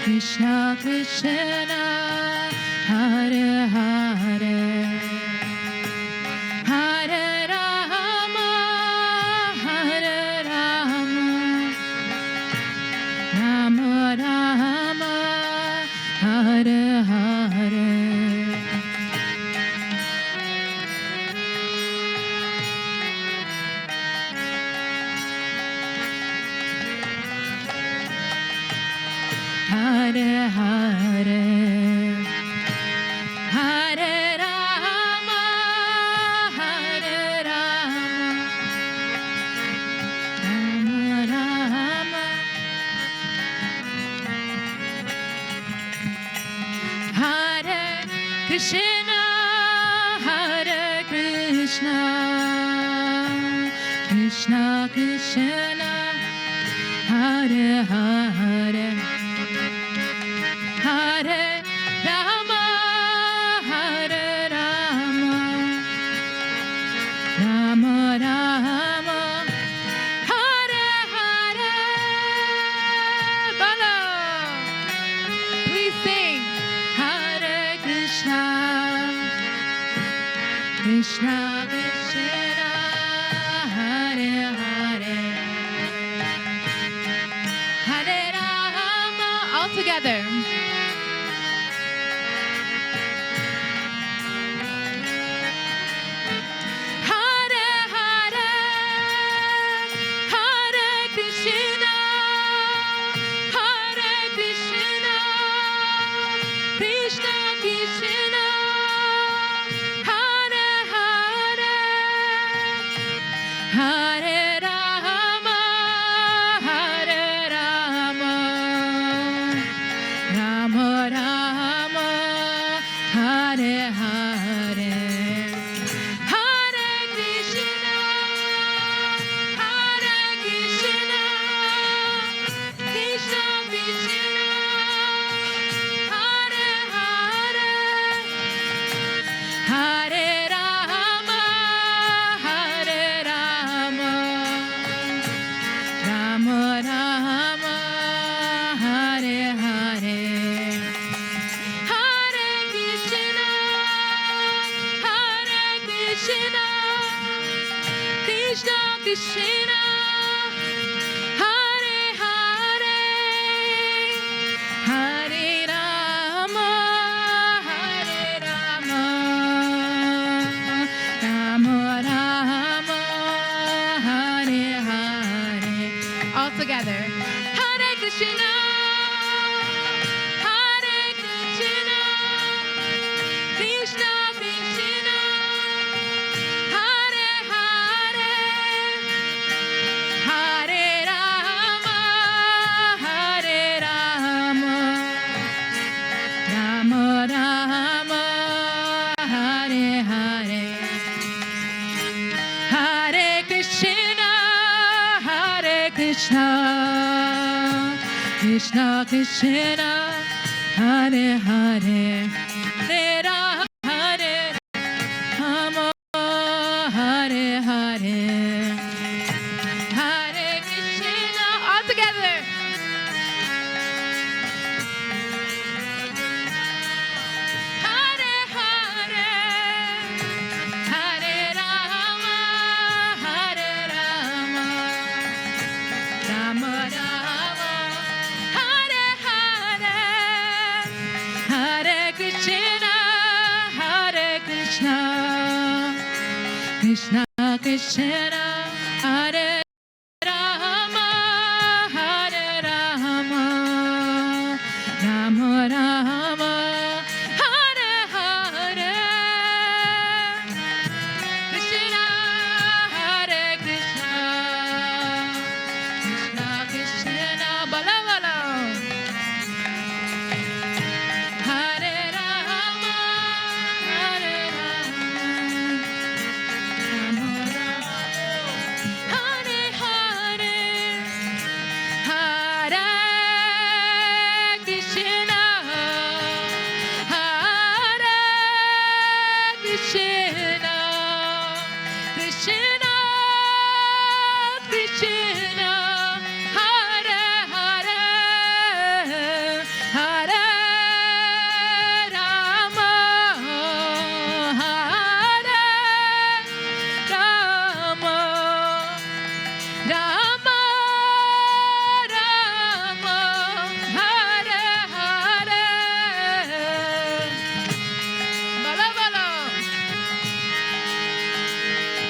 Krishna Krishna Hare Hare Hare Rama Hare Rama Rama Rama Hare Hare Hare Hare Hare Rama Hare Rama Rama Rama Hare Krishna Hare Krishna Krishna Krishna Hare Hare Hare Rama, Hare Rama, Rama Rama, Hare Hare. Bala, please sing. Hare Krishna, Krishna Krishna, Hare Hare, Hare Rama. All together. Krishna Krishna Hare Hare Krishna, Hare Hare, Hare Rama, Hare Rama, Rama Rama, Hare Hare. All together. Hare Krishna, Hare Krishna, Krishna Krishna, Hare Hare, Hare Rama, Hare Rama, Rama Rama, Hare Hare. Hare Krishna, Hare Krishna, Krishna Krishna, Hare Hare, Hare Rama, Hare Rama, Hare Hare, Hare Krishna. All together. Hare Hare, Hare Rama, Hare Rama, Rama Rama, Hare Hare, Hare Krishna, Hare Krishna, Krishna Krishna, Hare Rama, Hare Rama, Rama Rama, Hare Hare, Krishna, Hare Krishna, Krishna Krishna, Bala Bala, Hare Rama, Hare Rama, Rama Rama, Hare Hare, Hare Krishna, Hare Krishna, Krishna Krishna, Hare Hare, Hare Rama, Hare Rama, Rama Rama, Hare Hare, Bala Bala,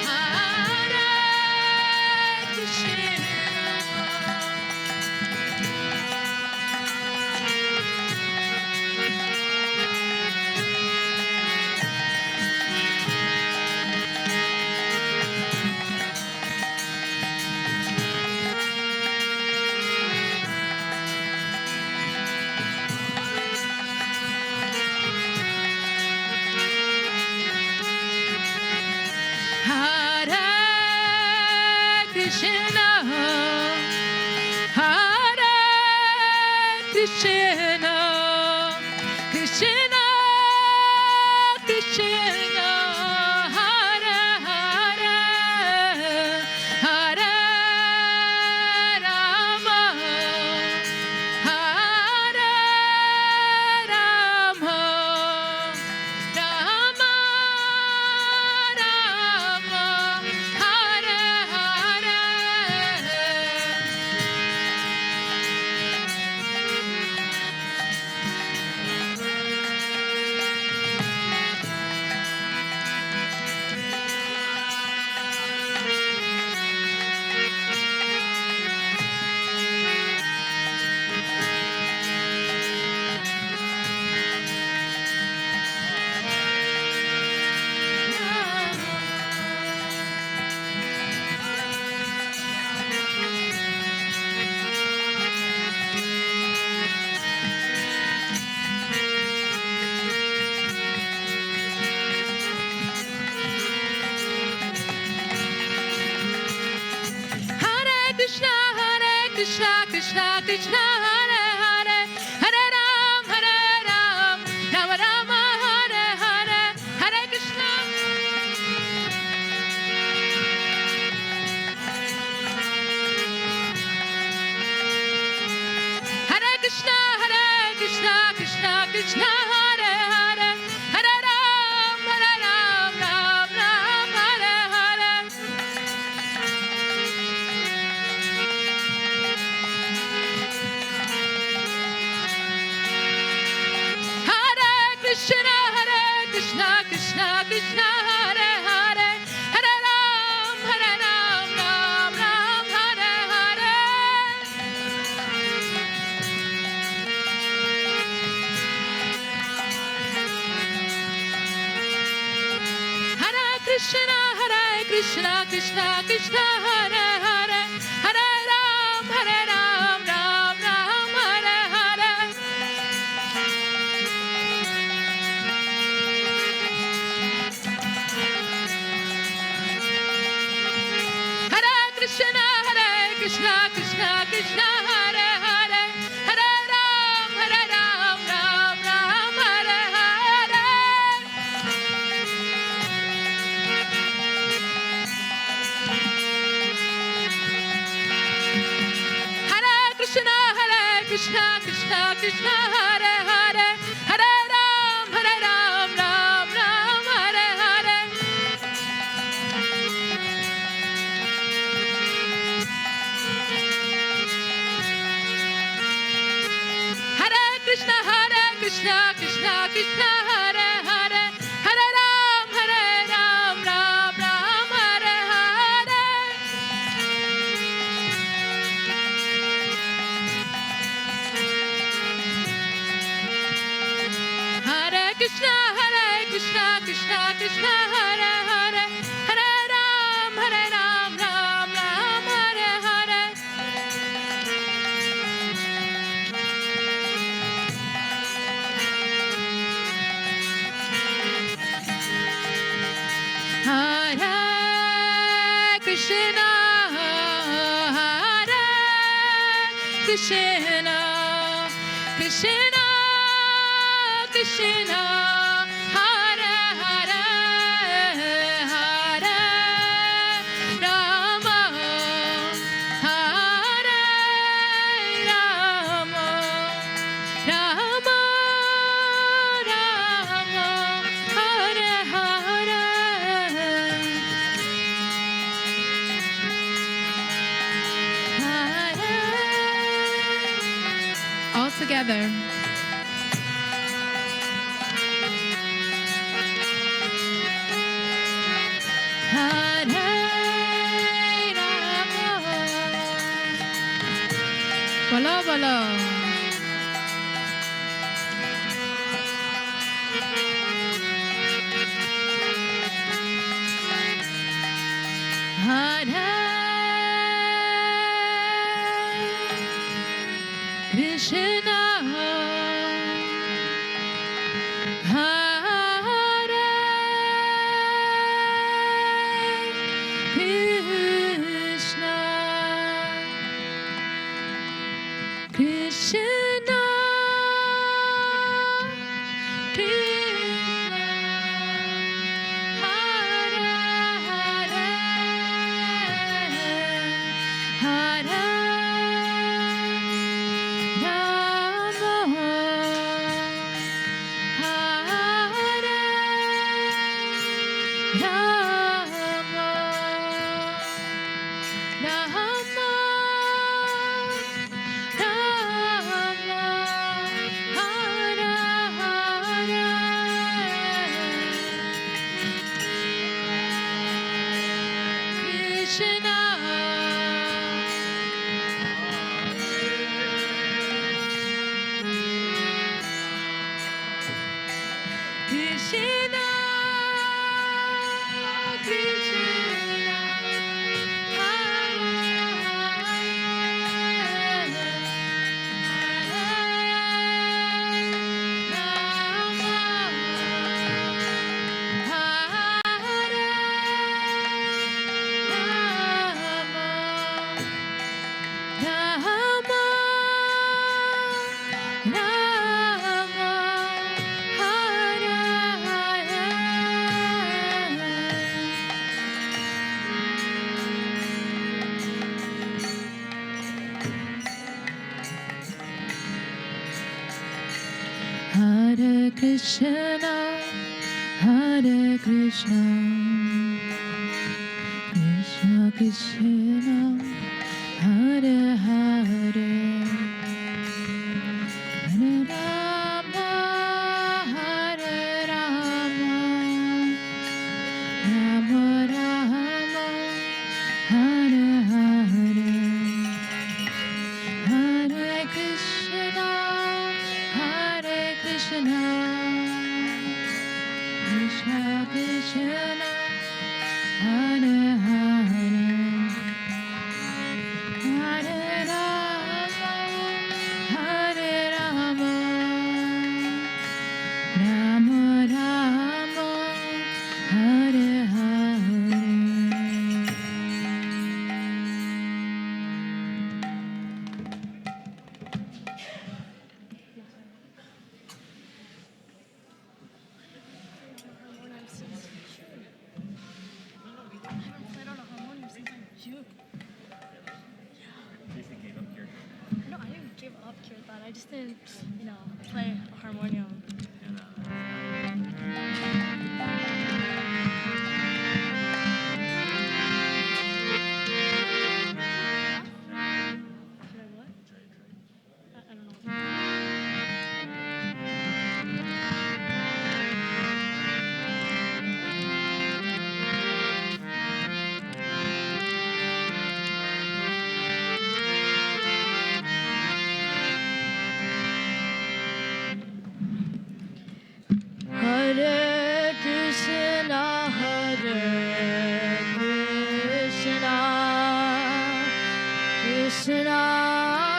Hare Krishna. Hare Krishna, Hare Krishna, Krishna Krishna, Hare Hare, Hare Rama, Hare Rama, Rama Rama, Hare Hare. Krishna, Krishna, Krishna, Hare Hare, Hare Ram, Rama Rama, Hare Hare, Hare Krishna. Hare Krishna, Krishna, Krishna, Hare Hare, Hare Ram, Ram, Ram, Hare Hare. Krishna Krishna Hare Hare Hare Ram Ram Ram Hare Hare Hare Krishna Krishna Krishna Hare Hare Hare Ram Ram Ram Hare Hare Hare Krishna Krishna Krishna Hare Hare Hare Ram Ram Hare Hare Krishna Krishna Krishna Hare Hare Hare Ram Ram Hare Hare Hare Krishna Krishna Krishna Hare Hare Hare Ram Ram Hare Hare Hare Krishna Krishna Krishna Hare Hare Hare Ram Ram Hare Hare Hare Krishna Krishna Krishna Krishna Hare Hare Hare Rama Hare Rama Rama Rama Hare Hare all together. Hare Rama. Bolo bolo. Hare Krishna Hare Krishna Krishna Krishna Hare Hare Hare Rama Hare Rama Rama Rama Hare Hare Krishna Krishna Krishna Hare Krishna, Hare Krishna, Krishna Krishna, Hare Hare, Hare Rama, Hare Rama, but I just didn't, play a harmonium. Should I what? I don't know. Hare Krishna, Hare Krishna, Krishna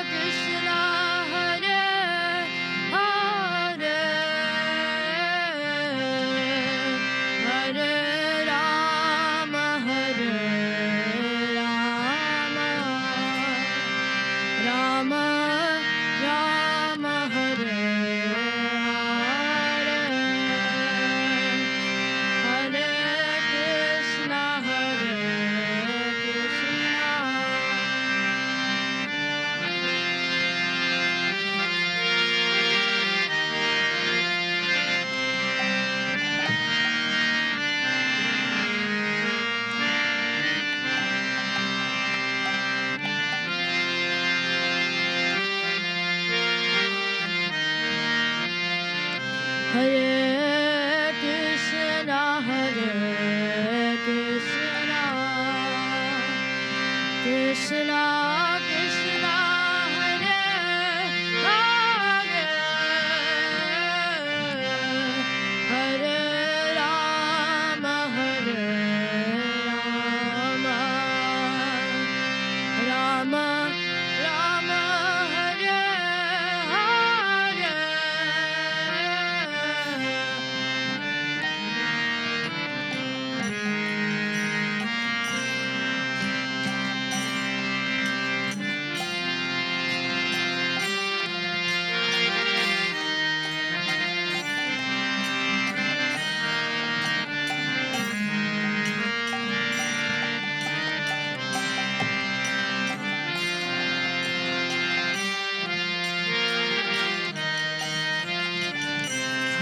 Krishna, Hare Hare, Hare Rama, Hare Rama, Rama Rama, Hare Hare Krishna, Hare Krishna, Krishna Krishna, Hare Hare, Hare Rama, Hare Rama, Rama Rama, Hare Hare.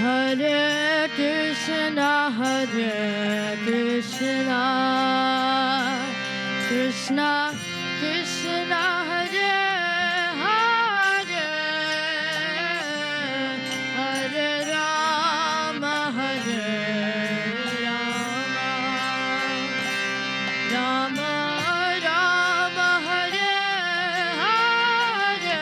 Hare Krishna, Hare Krishna, Krishna Krishna, Hare Hare, Hare Rama, Hare Rama, Rama Rama, Hare Hare.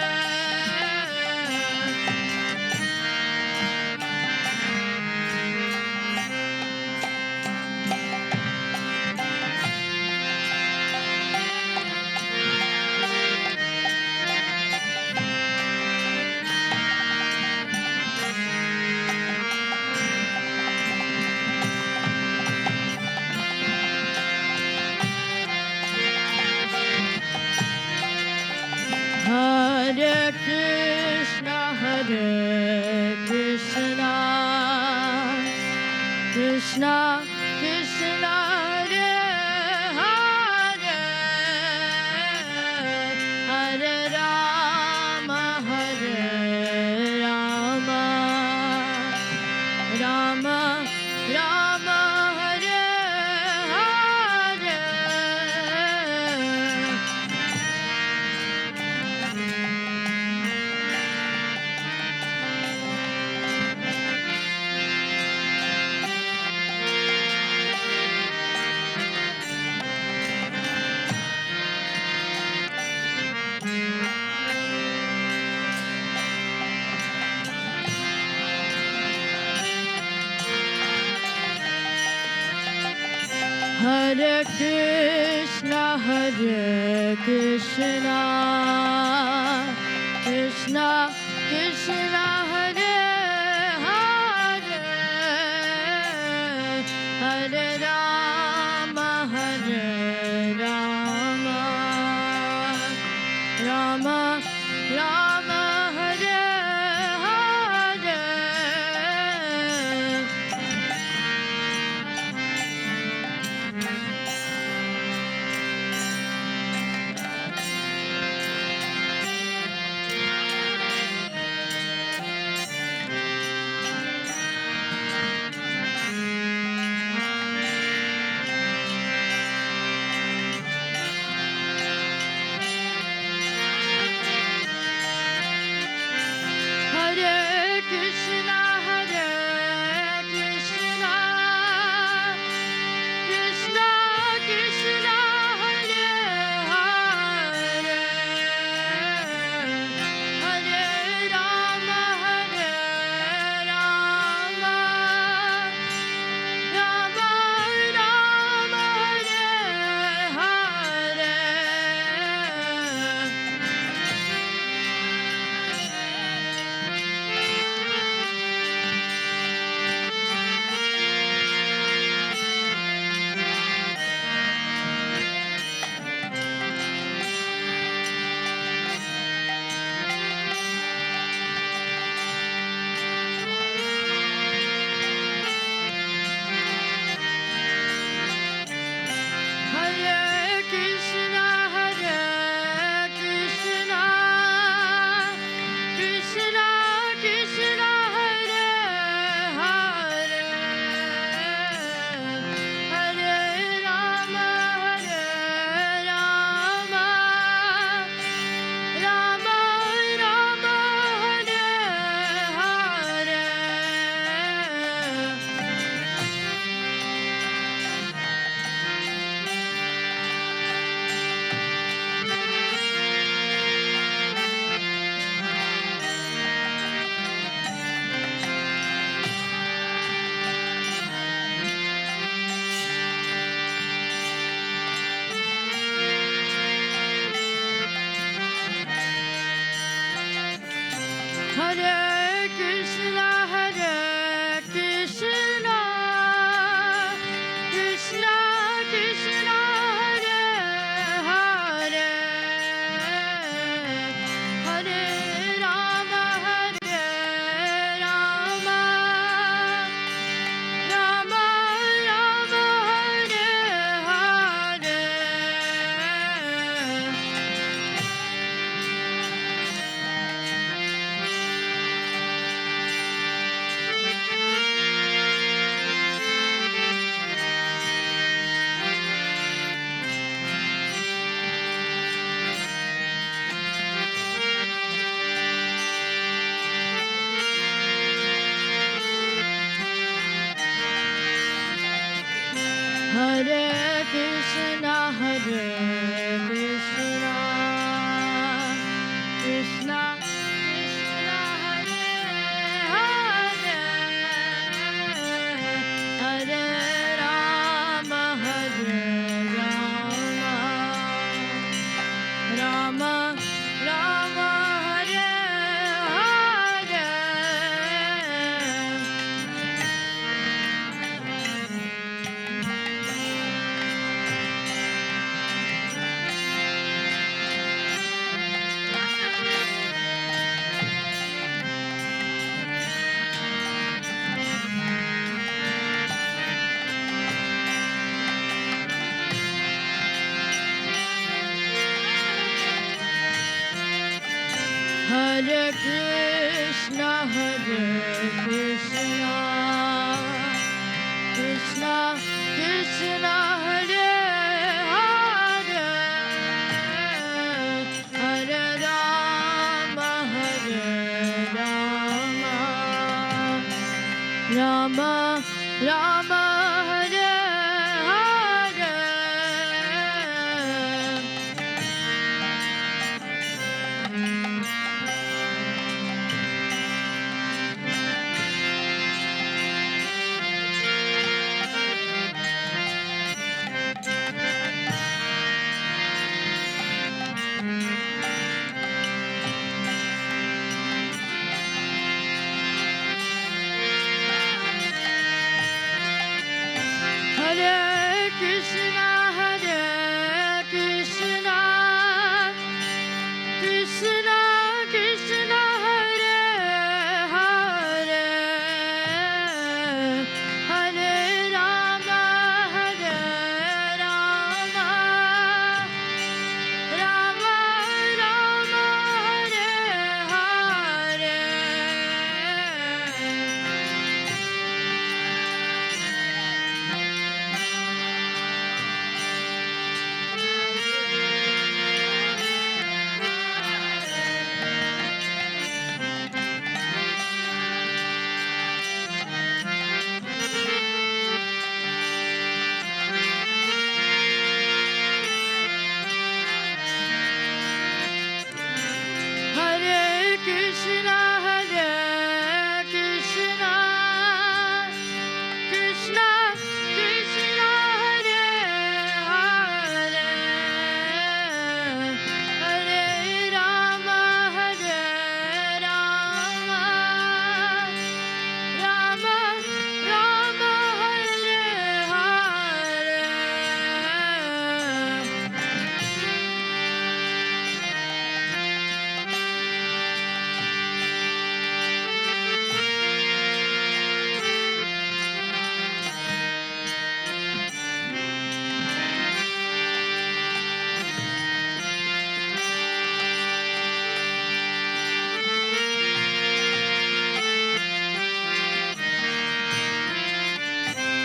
Hare Krishna, Hare Krishna, Krishna Krishna, Hare Hare, Hare Rama, Hare Rama, Rama Rama, Hare Hare. Hare Krishna, Hare Krishna, Krishna Krishna, Hare Hare, Hare Rama, Hare Rama, Rama Rama, Hare Hare. Hare Krishna, Krishna Krishna, Hare Hare, Hare Rama, Rama Rama, Hare Hare. Hare Krishna, Krishna Krishna, Hare Hare, Hare Rama, Rama Rama, Hare Hare. Hare Krishna, Krishna Krishna, Hare Hare, Hare Rama, Rama Rama, Hare Hare. Hare Krishna, Krishna Krishna, Hare Hare, Hare Rama, Rama Rama, Hare Hare. Hare Krishna, Krishna Krishna, Hare Hare, Hare Rama, Rama Rama, Hare Hare.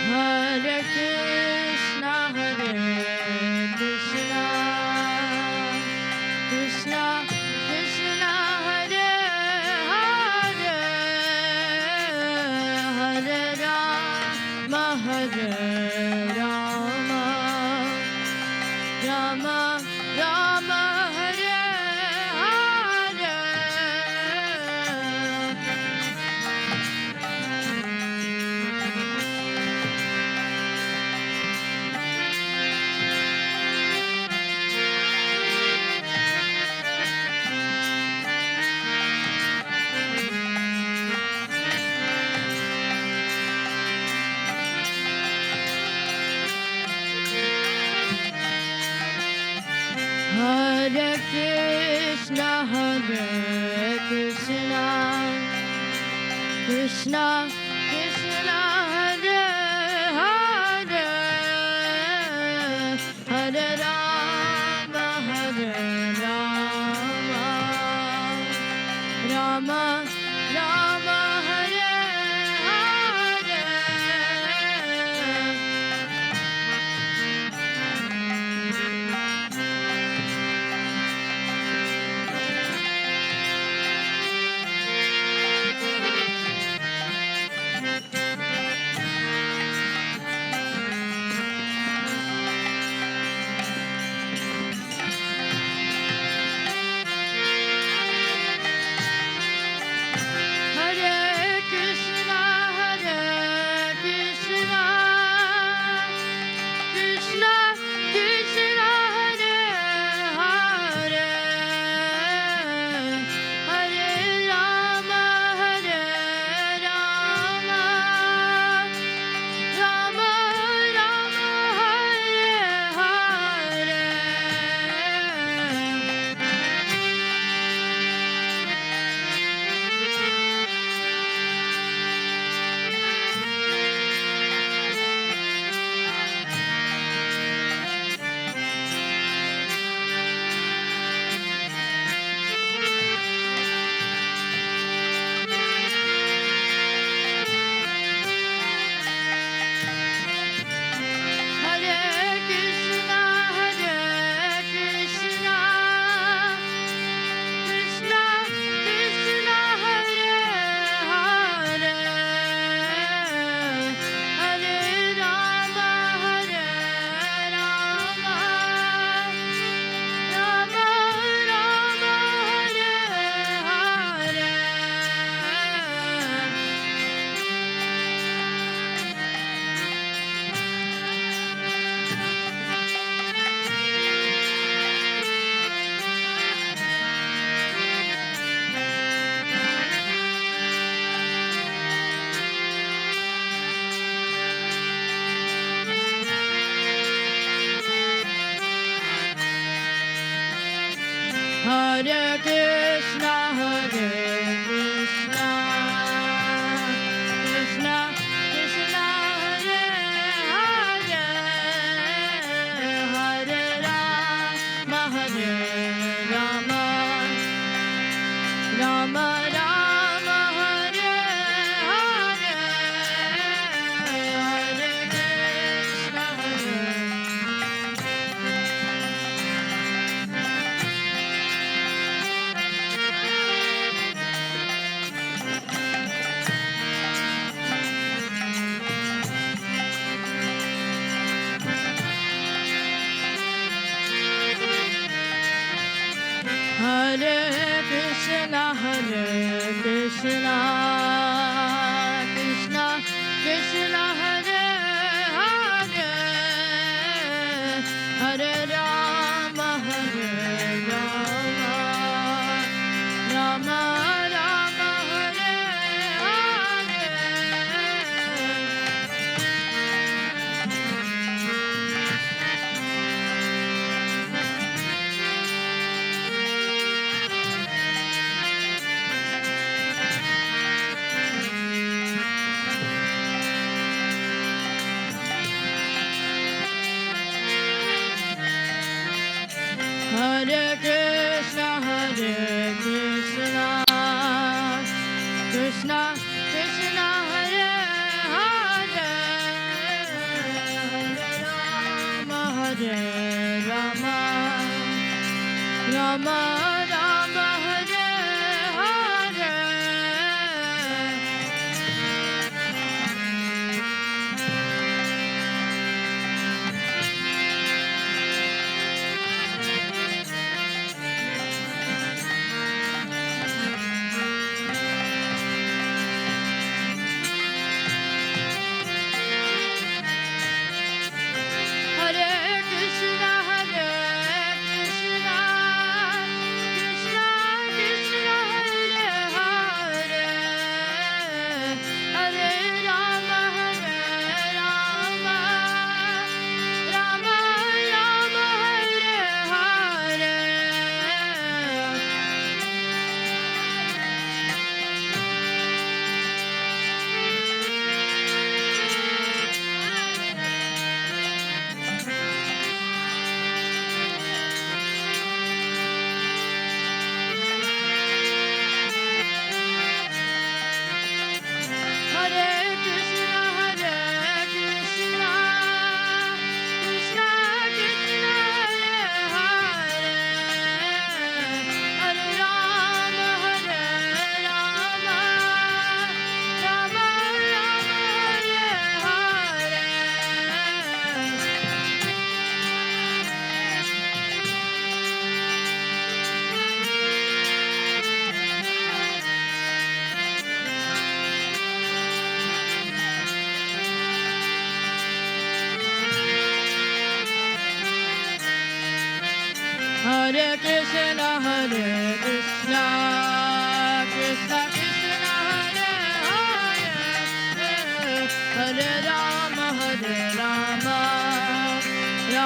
Hare Krishna, Krishna Krishna, Hare Hare, Hare Rama, Rama Rama, Hare Hare. Krishna Krishna Hare Hare Hare Rama Hare Rama Rama Rama Hare Hare Hare Krishna, Hare Krishna, Krishna Krishna, Hare Hare, Hare Rama, Hare Rama, Rama Rama, Hare Hare Krishna, Hare Krishna, Krishna Krishna, Hare Hare, Hare Rama, Hare Rama, Rama Rama, Hare Hare Krishna, Hare Krishna, Krishna Krishna, Hare Hare, Hare Rama, Hare Rama, Rama Rama, Hare Hare, Hare Krishna, Hare Hare Krishna, Hare Krishna, Krishna Krishna, Hare Hare, Hare Rama, Hare Rama, Rama Rama, Hare Hare Krishna, Hare Krishna, Krishna Krishna, Hare Hare, Hare Rama, Hare Rama, Rama Rama, Hare Hare. Hare Krishna, Hare Krishna,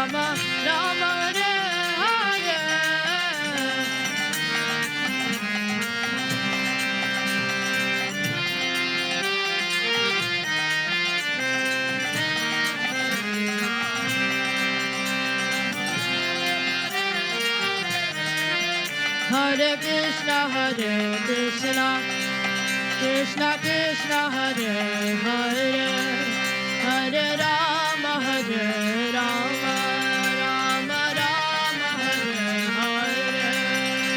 Rama Rama Hare Hare Hare Krishna Krishna Krishna Hare Hare Hare Rama Rama Rama Hare Hare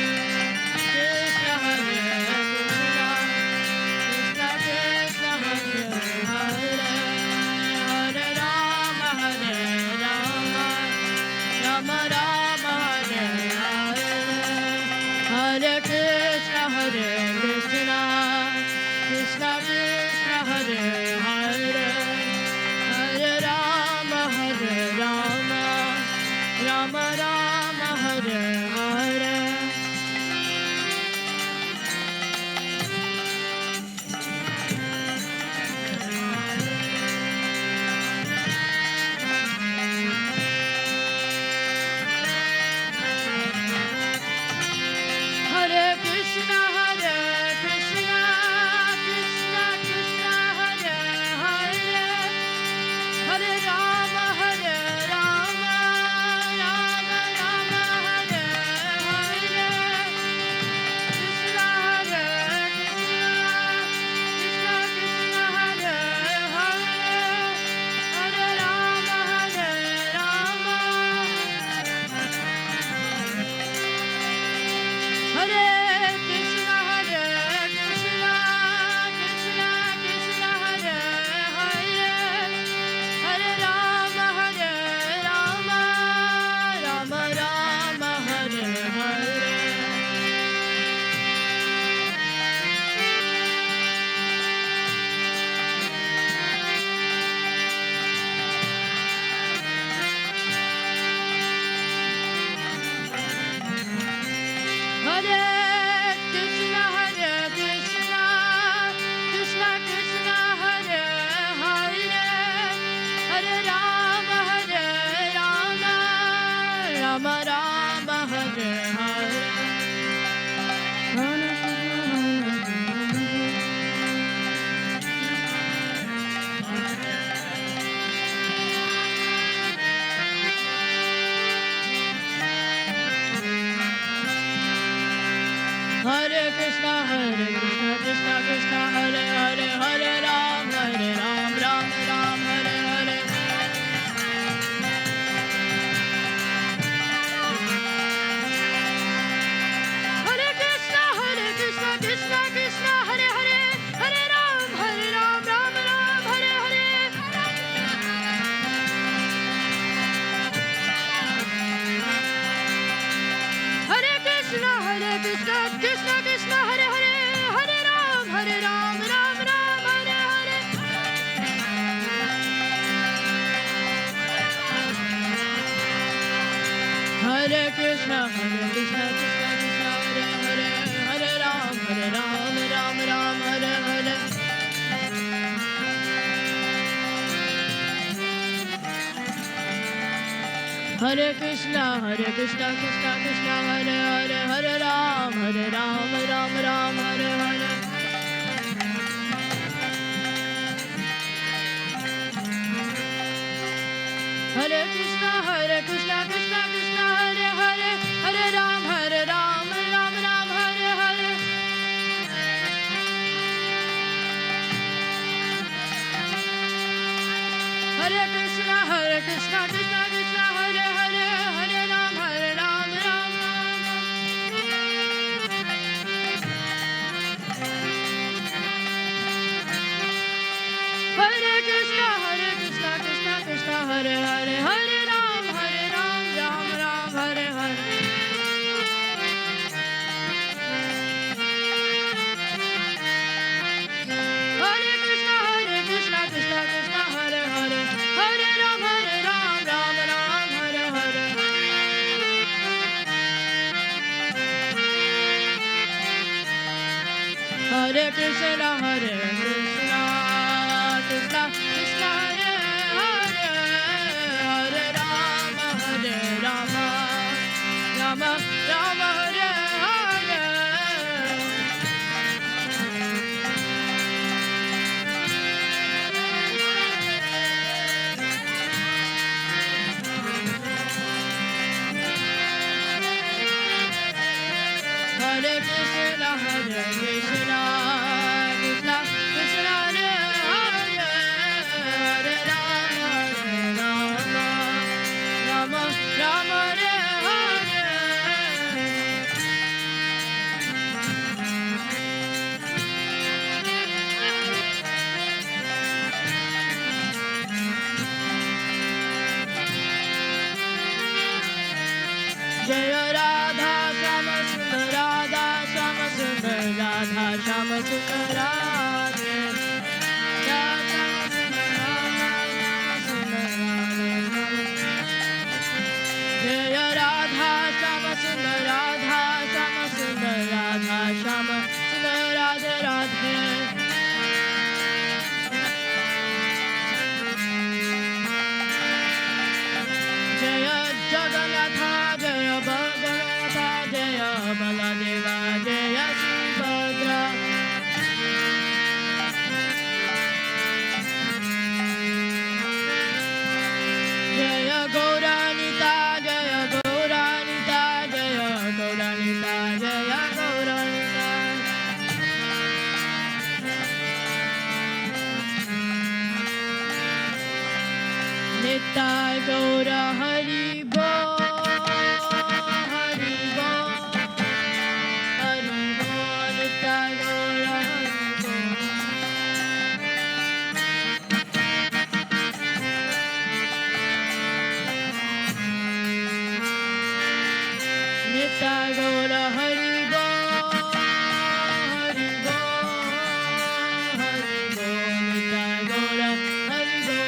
Krishna Krishna Krishna Krishna Hare Hare Hare Rama Rama Rama Hare Hare Hare Krishna Krishna Krishna Hare Hare Hare Rama Rama Rama Hare Hare Hare Krishna Krishna Krishna Hare Hare Hare Rama Rama Rama Hare Hare Krishna Krishna Krishna Hare Hare Hare Rama Rama Hare Krishna Krishna Krishna Hare Hare Hare Rama Rama Rama Hare Hare Hare Krishna Krishna Krishna Hare Hare Hare Rama Rama Rama Hare Hare Hare Krishna Krishna Krishna Hare Hare Hare Ram Ram Hare Hare Hare Krishna Krishna Krishna Hare Hare Hare Ram Ram Hare Hare Hare Krishna Krishna Krishna Hare Hare Hare Ram Ram Hare Hare Hare Krishna Krishna Krishna Hare Hare Hare Ram Ram Hare Hare Hare Krishna Krishna Krishna Hare Hare Hare Ram Ram Hare Hare Hare Krishna Krishna Krishna Hare Hare Hare Ram Ram Hare Hare Hare Krishna Krishna Krishna Hare Hare Hare Ram Ram Hare Krishna Krishna Hare Hare Hare Ram Ram Hare Hare Hare Krishna Krishna Krishna Hare Hare Hare Ram Ram Hare Hare Hare Krishna Krishna Krishna Hare Hare Hare Rama Rama Rama Hare Hare. Hare Krishna, Hare Krishna, Krishna Krishna, Hare Hare, Hare Rama, Rama Rama, Hare Hare. Jaya Radha Shama Sundar Radha Shama Sundar Radha Shama Sundar Radhe. Radha Shama Sundar Radha Jaya Radha Shama Sundar Radha Shama Sundar Radha Shama Sundar Radhe Radhe. Jaya Jagannatha Jaya Bhaganatha Jaya Baladeva Jaya Subhadra. Jaya Gauranita Jaya Gauranita Jaya Gauranita Jaya Gauranita. Nittai Gaura Hari Bo, Hari Bo, Hari Bo, Nittai Gaura Hari Bo. Nittai Gaura Hari Bo, Hari Bo, Hari Bo, Nittai Gaura Hari Bo.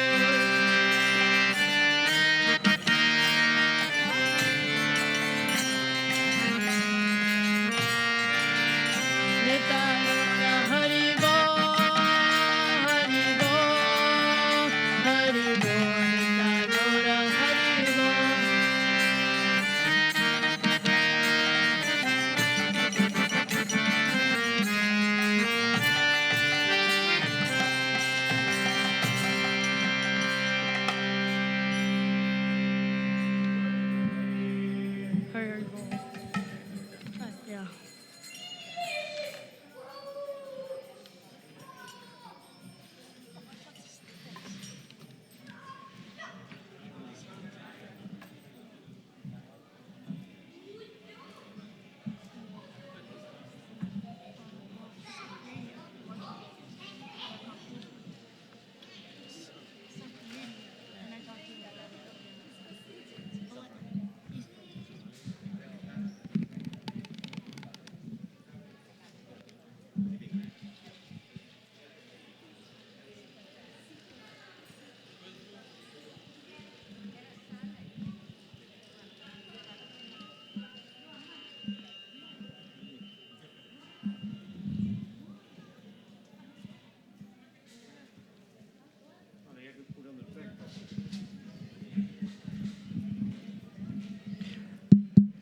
Nittai Gaura Hari Bo, Hari Bo, Hari Bo, Nittai Gaura Hari Bo. Hari Bo. Yeah.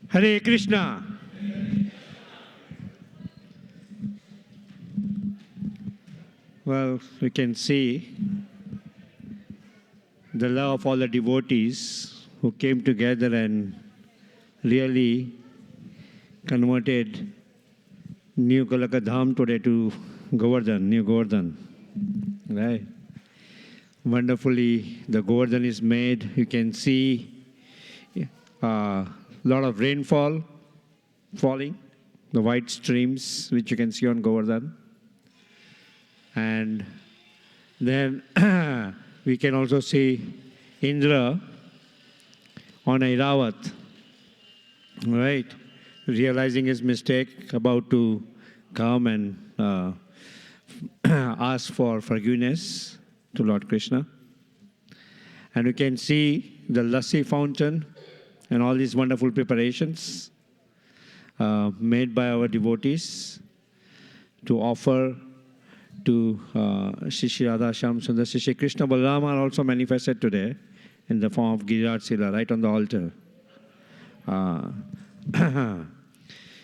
Hare Krishna. Well, we can see the love of all the devotees who came together and really converted New Golaka Dham today to Govardhan, New Govardhan. Right? Wonderfully, the Govardhan is made. You can see a lot of rainfall falling, the white streams which you can see on Govardhan. And then we can also see Indra on Airavat, right? Realizing his mistake, about to come and ask for forgiveness to Lord Krishna. And you can see the lassi fountain and all these wonderful preparations made by our devotees to offer to Shri Radha Shyam Sundar. Shri Krishna Balaram are also manifested today in the form of Giriraj Sila, right on the altar.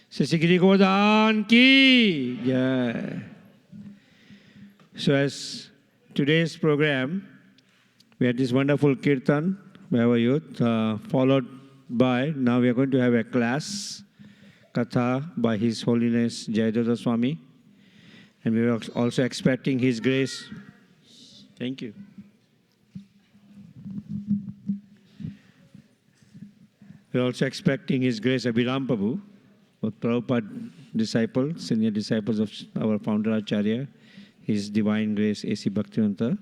Sri Giri Govardhan ki jai. So as today's program, we had this wonderful kirtan by our youth, followed by, now we are going to have a class, Katha by His Holiness Jayadeva Swami. And we are also expecting His grace. Thank you. We are also expecting His grace Abhiram Prabhu, both Prabhupada disciples, senior disciples of our founder Acharya, His Divine Grace A.C. Bhaktivedanta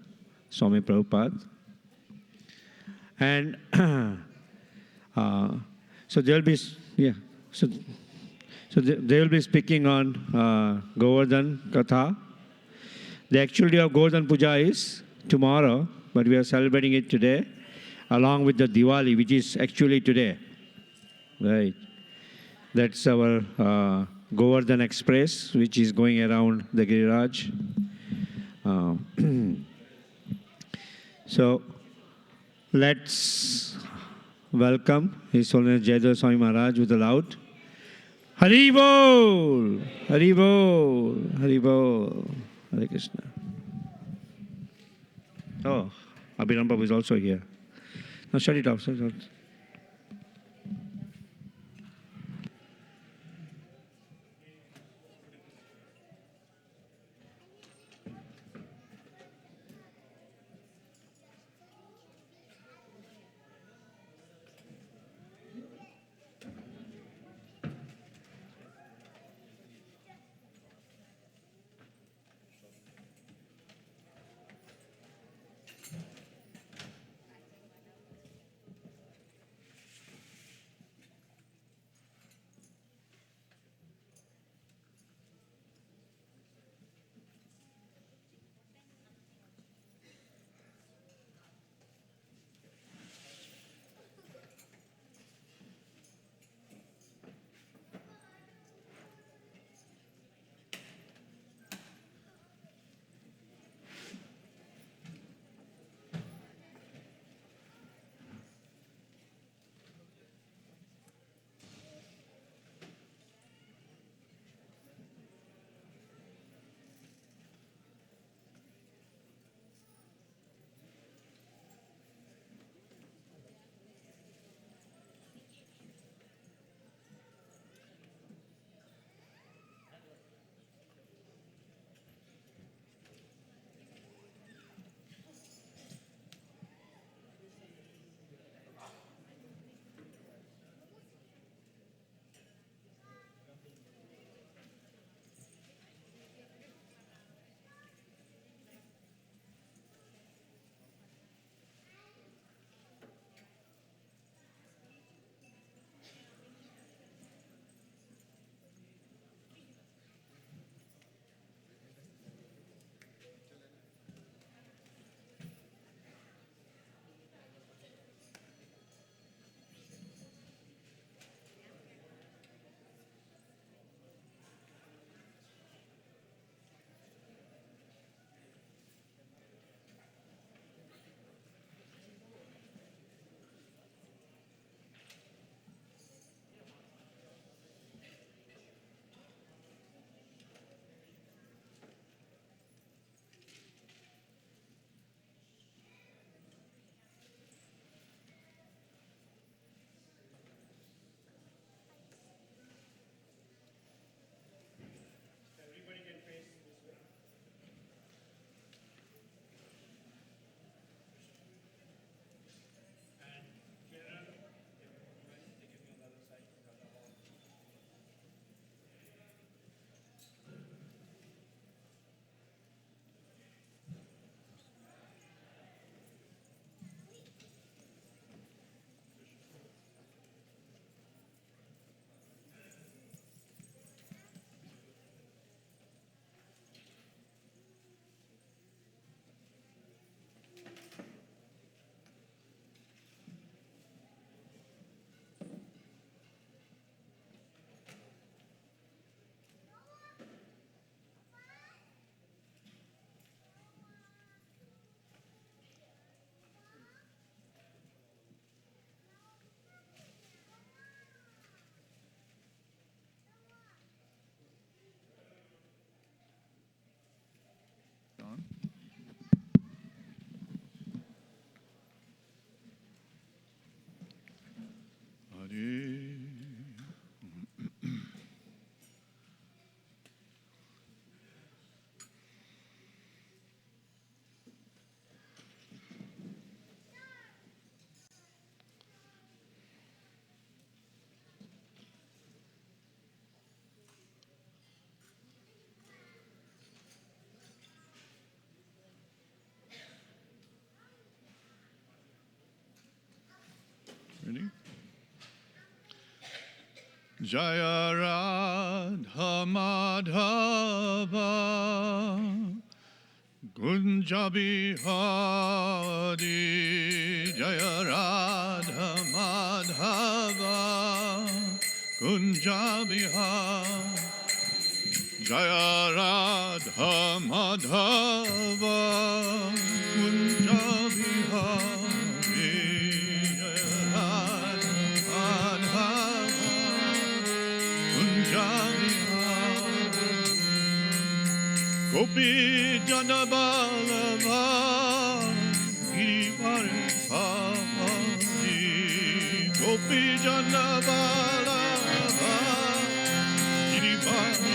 Swami Prabhupada. And so they'll be, so they will be speaking on Govardhan Katha. The actual day of Govardhan Puja is tomorrow, but we are celebrating it today, along with the Diwali, which is actually today. Right. That's our Govardhan Express, which is going around the Giriraj. So let's welcome His Holiness Jayadeva Swami Maharaj with a loud Hari Bol! Hari Bol! Hari Bol! Hare Krishna. Oh, Abhiram Prabhu is also here. Now shut it off. Shut it off. Jaya Radha Madhava Kunja Bihari Jaya Radha Madhava Kunja Bihari Jaya Radha Madhava Kunja Bihari Jaya Radha Madhava Kunja Bihari Gopi Jana Balava Girivare Bhavani Gopi Jana Balava Girivare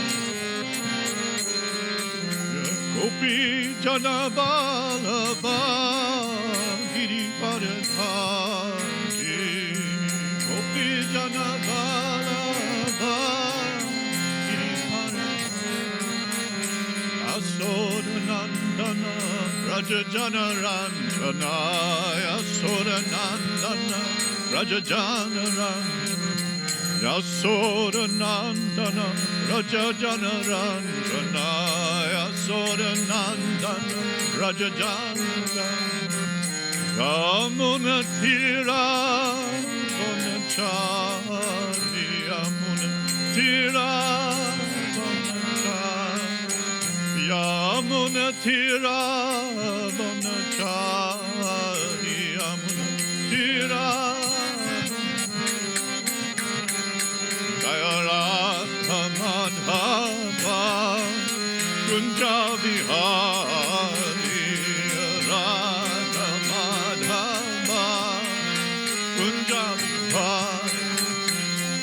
Gopi Jana Balava Girivare Bhavani Gopi Jana Balava Girivare Asodanandana Rajajana Ranjana Asodanandana Rajajana Ranjana Yasodanandana Rajajana Ranjana Yasodanandana Rajajana Yamuna Tira Bonachari Yamuna Tira Yamuna Tira Bonachari Yamuna Tira Jaya Radha Madhava Kunja Bihari Radha Madhava Kunja Bihari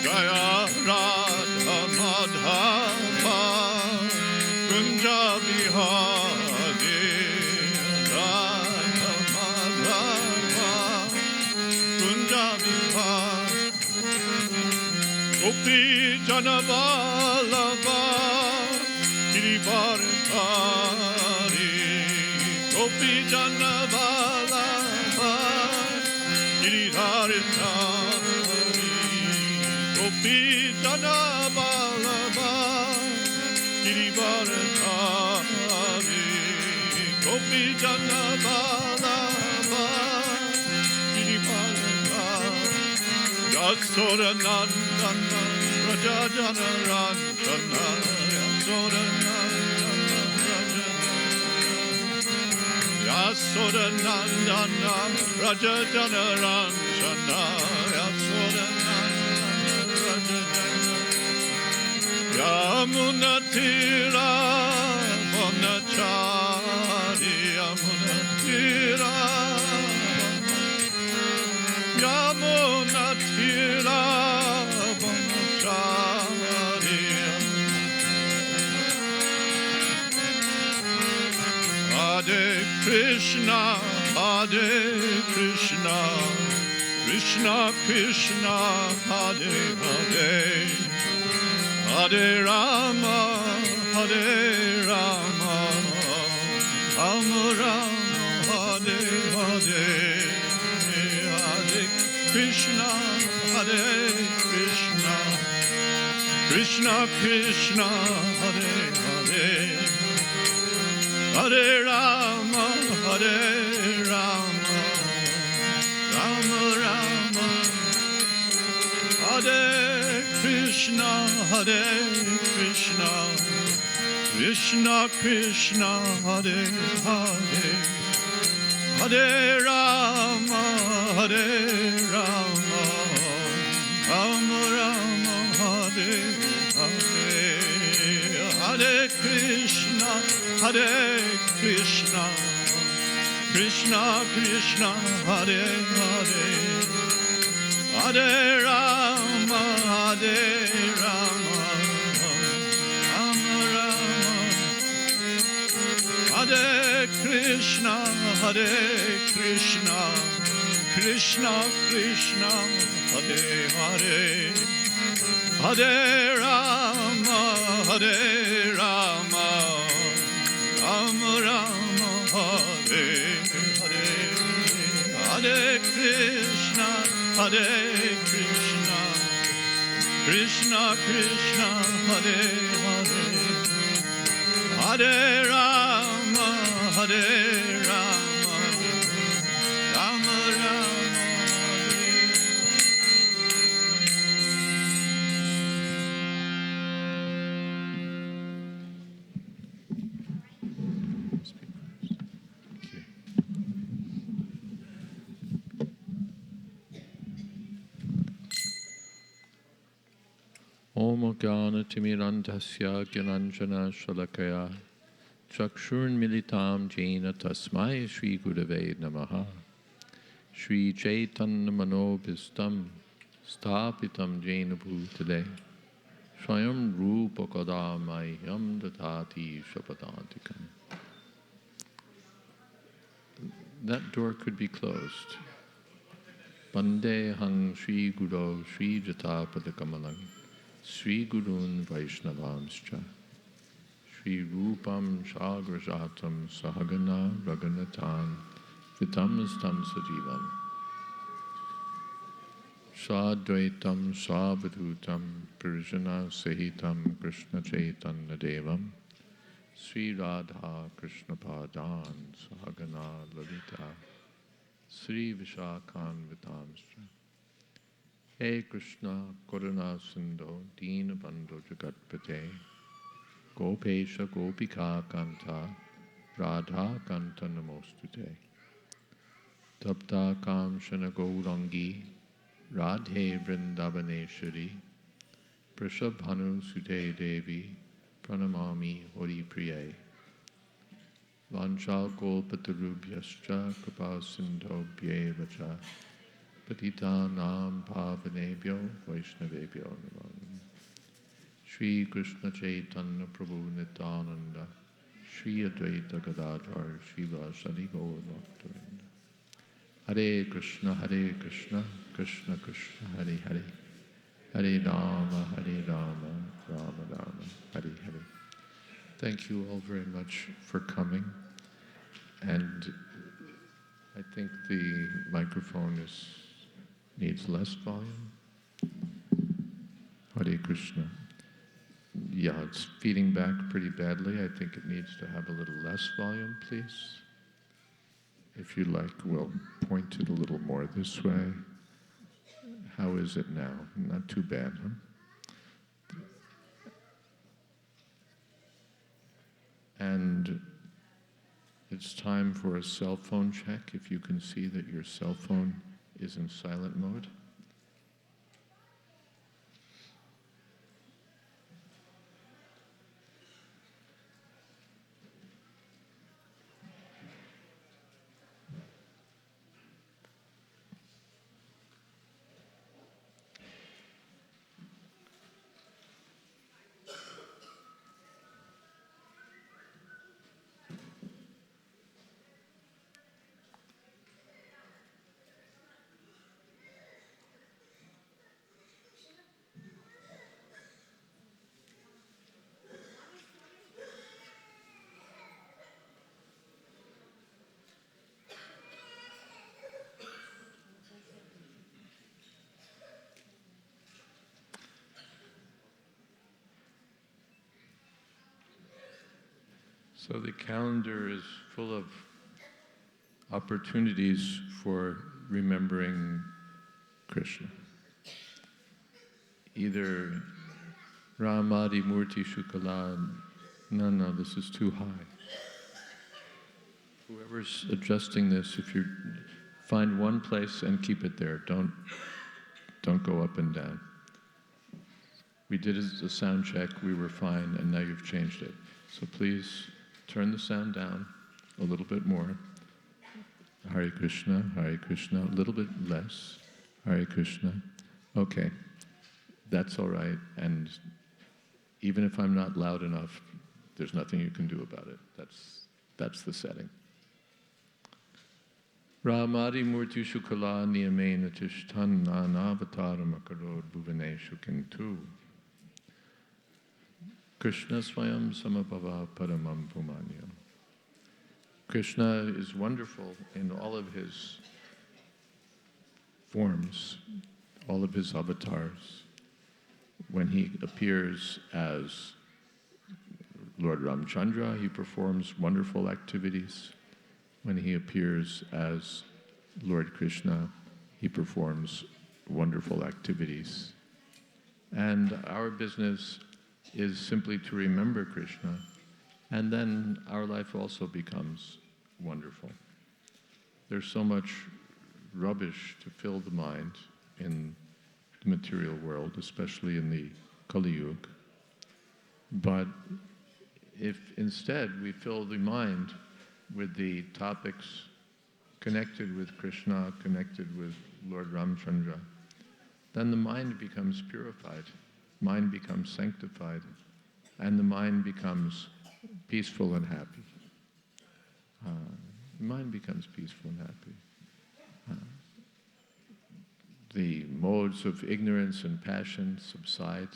Jaya Radha Madhava Kunja Bihari Radha Madhava Kunja Bihari Gopi Jana Vallabha Girivare Bhavani Gopi Jana Vallabha Girivare Bhavani Gopi Jana Vallabha Girivare Bhavani Gopi Jana Vallabha Girivare Bhavani Yasodanandana Rajajana Ranjana Yasodanandana Rajajana Ranjana Yasodanandana Rajajana Yamuna Tira Bonachari Yamuna Tira Yamuna Tira Bonachari Hare Krishna Krishna Krishna Hare Hare Hare Rama Rama Rama Hare Hare Hare Krishna Krishna Krishna Hare Hare Hare Rama Rama Rama Hare Krishna Krishna Krishna Hare Hare Hare Rama Rama Rama Hare Hare Hare Krishna Krishna Krishna Hare Hare Hare Rama Rama Rama Hare Krishna Krishna Hare Hare Hare Rama Rama Rama Hare Hare Hare Krishna Krishna Krishna Hare Hare Hare Rama Hare Rama Rama Rama Hare Om Gyana Timirandhasya Gyananjana Shalakaya Chakshurmilitam Jena Tasmai Shri Gurave Namaha Shri Chaitanya Manobhistam Stapitam Jena Bhutale Swayam Rupa Kadamahyam Datati Shapadantikam. That door could be closed. Bande Hang Shri Guru Shri Jatapadakamalang Sri Gurun Vaishnavamscha Sri Rupam Shagrajatam Sahagana Raganatan Vitam Stam Sajivam Sadvaitam Savadhutam Purjana Sahitam Krishna Chaitanya Devam Sri Radha Krishna Padan Sahagana Lalita Sri Vishakhan Vitamscha Hey Krishna Karuna Sindho Dina Bandhu Jagatpate Gopesha Gopika Kanta Radha Kanta Namostute Tapta Kamshana Gaurangi Radhe Vrindavaneshwari Prishabhanu Sute Devi Pranamami Hori Priye Vanchal Golpatarubhyascha Kripa Sindho Bhyevacha Patita Nam Pavanebhyo Vaishnavebhyo Namo Shri Krishna Chaitanya Prabhu Nityananda Shri Advaita Gadadhar Shiva Sadi Gaur Bhaktivinoda Hare Krishna Krishna Krishna Hare Hare Hare Rama Rama Rama Hare Hare. Thank you all very much for coming, and I think the microphone needs less volume. Hare Krishna. Yeah, it's feeding back pretty badly. I think it needs to have a little less volume, please. If you like, we'll point it a little more this way. How is it now? Not too bad, huh? And it's time for a cell phone check. If you can see that your cell phone is in silent mode. So the calendar is full of opportunities for remembering Krishna. Either Ramadi Murti Shukala, no, this is too high. Whoever's adjusting this, if you find one place and keep it there, don't go up and down. We did a sound check, we were fine, and now you've changed it. So please turn the sound down a little bit more. Hare Krishna, a little bit less. Hare Krishna. Okay, that's all right. And even if I'm not loud enough, there's nothing you can do about it. That's the setting. Ramadi Murti Shukala Niyamena Tishtan Nanavataram Akarod Bhuvaneshu Kintu Krishna Swayam Samabhava Paramam Pumanyo. Krishna is wonderful in all of his forms, all of his avatars. When he appears as Lord Ramchandra, he performs wonderful activities. When he appears as Lord Krishna, he performs wonderful activities. And our business is simply to remember Krishna, and then our life also becomes wonderful. There's so much rubbish to fill the mind in the material world, especially in the Kali Yuga. But if instead we fill the mind with the topics connected with Krishna, connected with Lord Ramchandra, then the mind becomes purified, mind becomes sanctified, and the mind becomes peaceful and happy. The mind becomes peaceful and happy. The modes of ignorance and passion subside.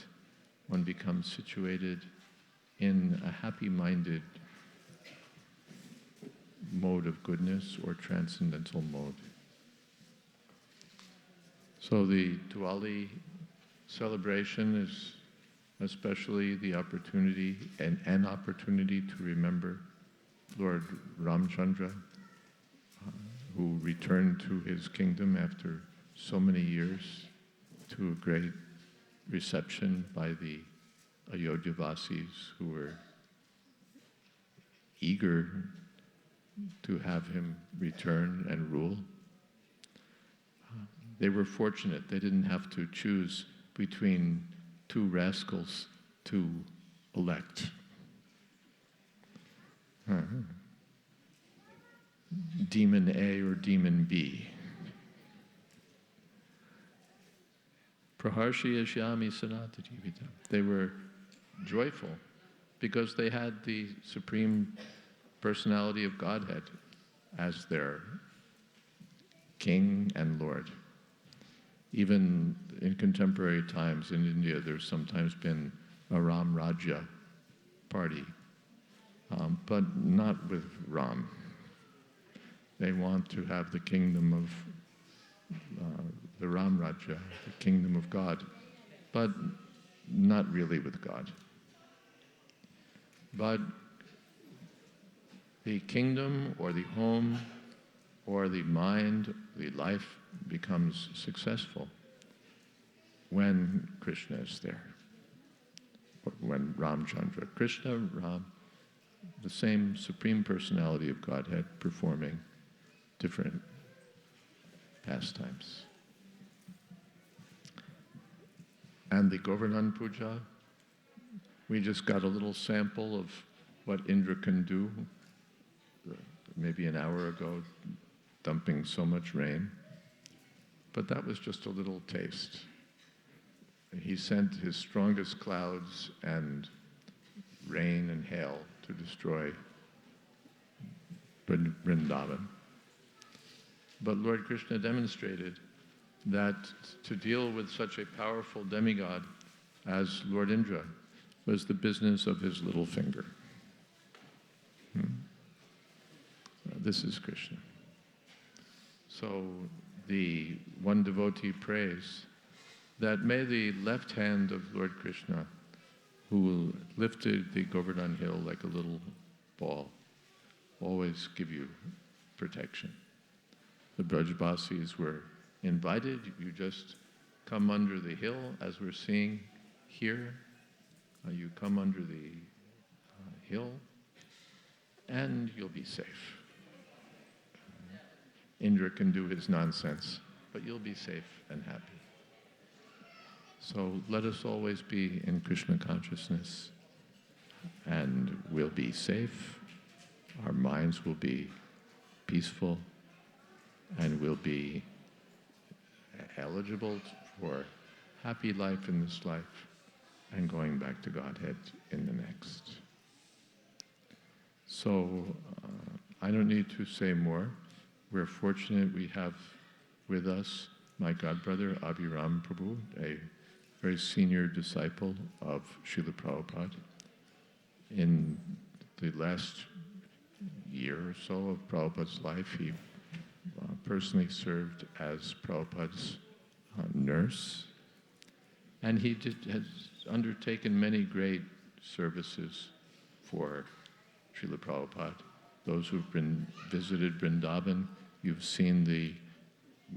One becomes situated in a happy-minded mode of goodness or transcendental mode. So the Diwali celebration is especially the opportunity, an opportunity to remember Lord Ramchandra, who returned to his kingdom after so many years to a great reception by the Ayodhyavasis who were eager to have him return and rule. They were fortunate. They didn't have to choose between two rascals to elect. Demon A or Demon B. Praharshi Ashyami Sanata Jivita. They were joyful because they had the Supreme Personality of Godhead as their King and Lord. Even in contemporary times in India, there's sometimes been a Ram Rajya party, but not with Ram. They want to have the kingdom of the Ram Rajya, the kingdom of God, but not really with God. But the kingdom or the home or the mind, the life becomes successful when Krishna is there. Or when Ramchandra, Krishna, Ram, the same Supreme Personality of Godhead performing different pastimes. And the Govardhan Puja, we just got a little sample of what Indra can do maybe an hour ago, dumping so much rain. But that was just a little taste. He sent his strongest clouds and rain and hail to destroy Vrindavan. But Lord Krishna demonstrated that to deal with such a powerful demigod as Lord Indra was the business of his little finger. This is Krishna. So the one devotee prays that may the left hand of Lord Krishna, who lifted the Govardhan hill like a little ball, always give you protection. The Brajbasis were invited. You just come under the hill, as we're seeing here. You come under the hill, and you'll be safe. Indra can do his nonsense, but you'll be safe and happy. So let us always be in Krishna consciousness, and we'll be safe. Our minds will be peaceful, and we'll be eligible for happy life in this life and going back to Godhead in the next. So I don't need to say more. We're fortunate we have with us my godbrother Abhiram Prabhu, a very senior disciple of Srila Prabhupada. In the last year or so of Prabhupada's life, he personally served as Prabhupada's nurse. And he has undertaken many great services for Srila Prabhupada. Those who've visited Vrindavan, you've seen the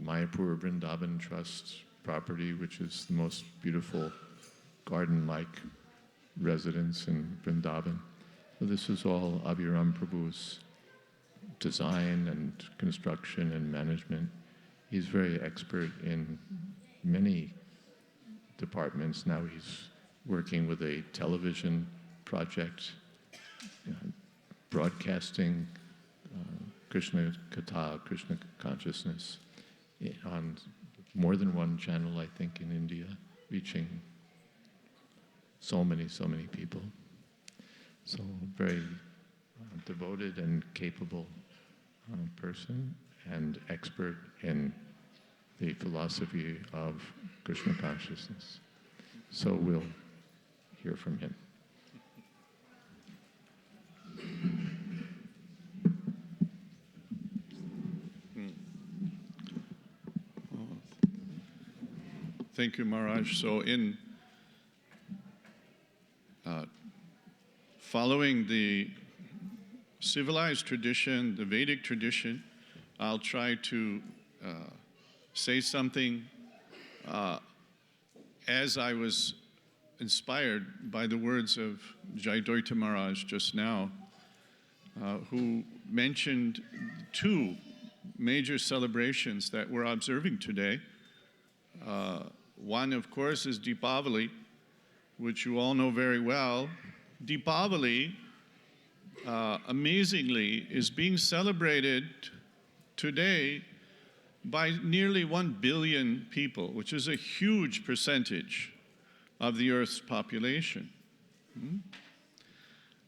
Mayapur Vrindavan Trust property, which is the most beautiful garden-like residence in Vrindavan. So this is all Abhiram Prabhu's design and construction and management. He's very expert in many departments. Now he's working with a television project, broadcasting Krishna Katha, Krishna consciousness on more than one channel, I think, in India, reaching so many people. So very devoted and capable person and expert in the philosophy of Krishna consciousness. So we'll hear from him. Thank you, Maharaj. So in following the civilized tradition, the Vedic tradition, I'll try to say something as I was inspired by the words of Advaita Maharaj just now, who mentioned two major celebrations that we're observing today. One, of course, is Deepavali, which you all know very well. Deepavali, amazingly, is being celebrated today by nearly 1 billion people, which is a huge percentage of the Earth's population.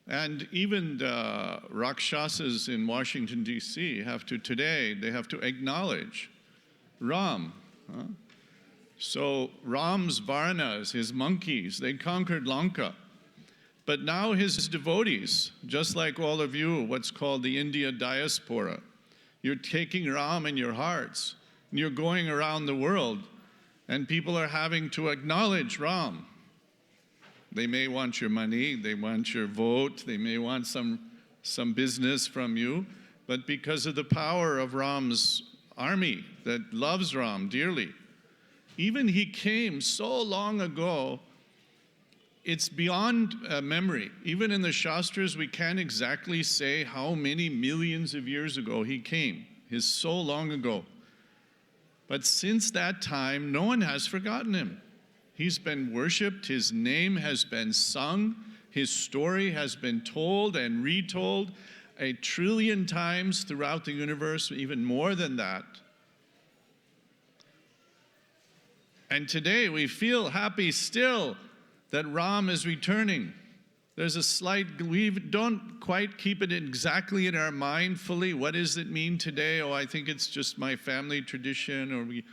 And even the Rakshasas in Washington, D.C. have to acknowledge Ram. So Ram's Varnas, his monkeys, they conquered Lanka. But now his devotees, just like all of you, what's called the India diaspora, you're taking Ram in your hearts, and you're going around the world, and people are having to acknowledge Ram. They may want your money, they want your vote, they may want some business from you, but because of the power of Ram's army that loves Ram dearly, even he came so long ago, it's beyond memory. Even in the Shastras, we can't exactly say how many millions of years ago he came. It's so long ago. But since that time, no one has forgotten him. He's been worshipped, his name has been sung, his story has been told and retold 1 trillion times throughout the universe, even more than that. And today we feel happy still that Ram is returning. There's a slight, we don't quite keep it exactly in our mind fully. What does it mean today? Oh, I think it's just my family tradition,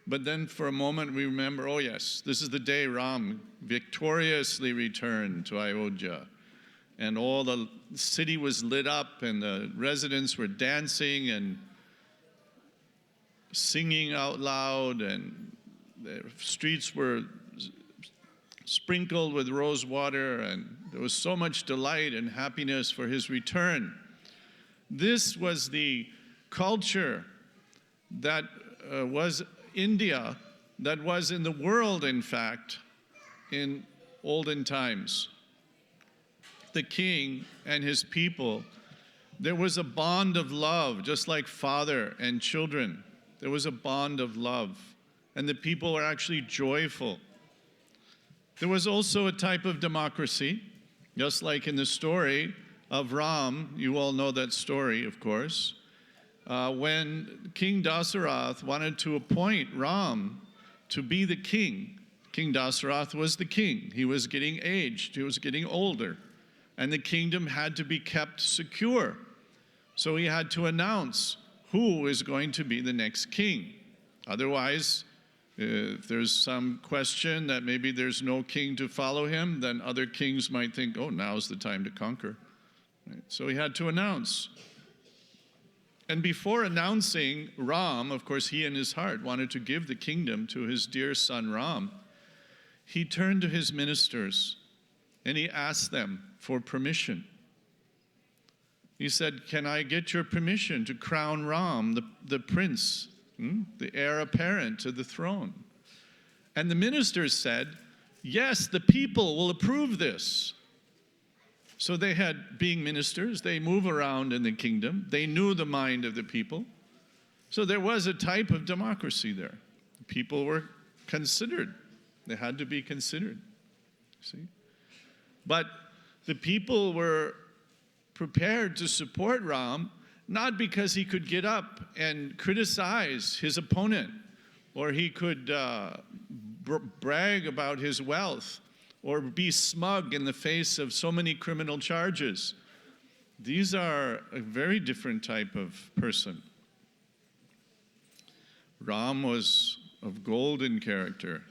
but then for a moment we remember, oh yes, this is the day Ram victoriously returned to Ayodhya. And all the city was lit up and the residents were dancing and singing out loud, and the streets were sprinkled with rose water, and there was so much delight and happiness for his return. This was the culture that was India, that was in the world, in fact, in olden times. The king and his people, there was a bond of love, just like father and children. There was a bond of love, and the people were actually joyful. There was also a type of democracy, just like in the story of Ram. You all know that story, of course. When King Dasarath wanted to appoint Ram to be the king, King Dasarath was the king. He was getting aged, he was getting older, and the kingdom had to be kept secure. So he had to announce who is going to be the next king. Otherwise, if there's some question that maybe there's no king to follow him, then other kings might think, oh, now's the time to conquer. Right? So he had to announce. And before announcing Ram, of course, he in his heart wanted to give the kingdom to his dear son Ram. he turned to his ministers and he asked them for permission. He said, "Can I get your permission to crown Ram, the prince, the heir apparent to the throne?" And the ministers said, "Yes, the people will approve this." So they had, being ministers, they move around in the kingdom. They knew the mind of the people. So there was a type of democracy there. People were considered. They had to be considered. See? But the people were prepared to support Ram, not because he could get up and criticize his opponent, or he could brag about his wealth, or be smug in the face of so many criminal charges. These are a very different type of person. Ram was of golden character.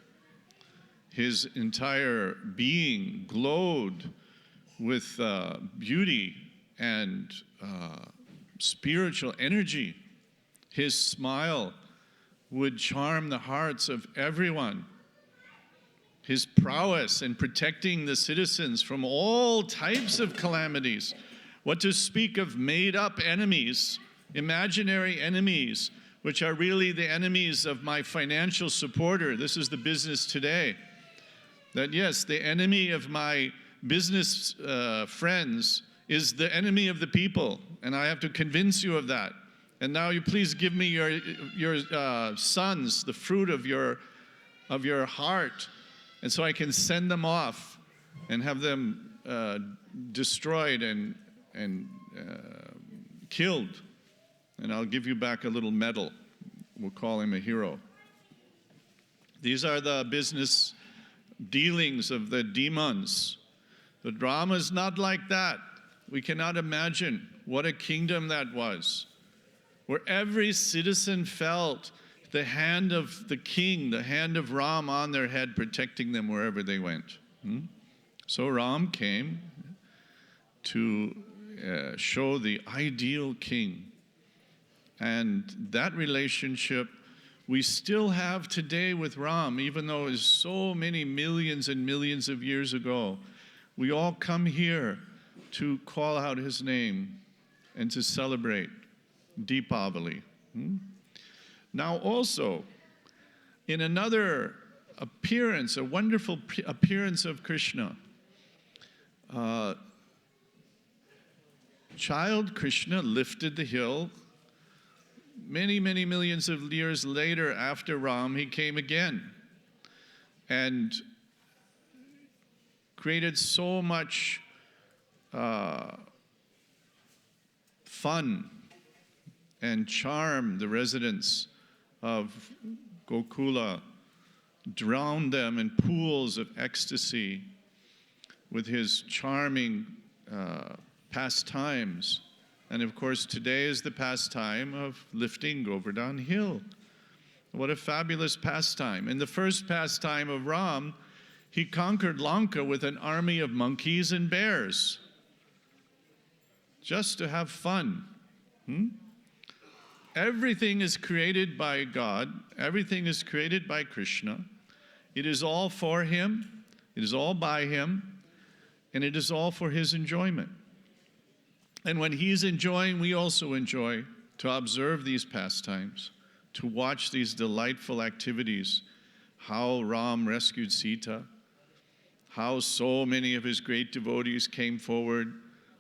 His entire being glowed with beauty and spiritual energy. His smile would charm the hearts of everyone. His prowess in protecting the citizens from all types of calamities. What to speak of made-up enemies, imaginary enemies, which are really the enemies of my financial supporter. This is the business today. That yes, the enemy of my business friends is the enemy of the people, and I have to convince you of that. And now you please give me your sons, the fruit of your heart, and so I can send them off and have them destroyed and killed. And I'll give you back a little medal. We'll call him a hero. These are the business dealings of the demons. The drama is not like that. We cannot imagine what a kingdom that was, where every citizen felt the hand of the king, the hand of Ram on their head, protecting them wherever they went. So Ram came to show the ideal king. And that relationship we still have today with Ram, even though it's so many millions and millions of years ago. We all come here to call out his name and to celebrate Deepavali. Now also, in another appearance, a wonderful appearance of Krishna, child Krishna lifted the hill. Many, many millions of years later, after Ram, he came again and created so much fun and charmed the residents of Gokula, drowned them in pools of ecstasy with his charming pastimes. And of course, today is the pastime of lifting Govardhan Hill. What a fabulous pastime. In the first pastime of Ram, he conquered Lanka with an army of monkeys and bears, just to have fun. Everything is created by God. Everything is created by Krishna. It is all for him. It is all by him. And it is all for his enjoyment. And when he's enjoying, we also enjoy to observe these pastimes, to watch these delightful activities, how Ram rescued Sita, how so many of his great devotees came forward,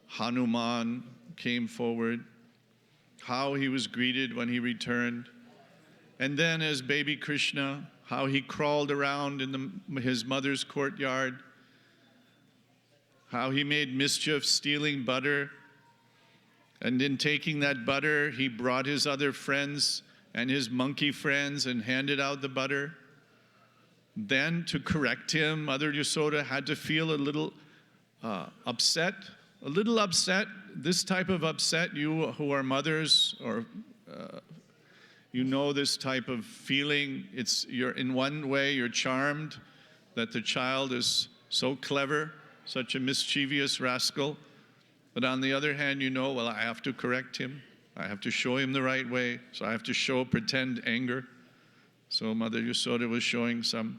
Hanuman came forward, how he was greeted when he returned, and then as baby Krishna, how he crawled around in his mother's courtyard, how he made mischief stealing butter, and in taking that butter, he brought his other friends and his monkey friends and handed out the butter. Then, to correct him, Mother Yasoda had to feel a little upset. A little upset. This type of upset, you who are mothers, or you know this type of feeling. You're in one way, you're charmed that the child is so clever, such a mischievous rascal. But on the other hand, you know, well, I have to correct him. I have to show him the right way. So I have to pretend anger. So Mother Yasoda was showing some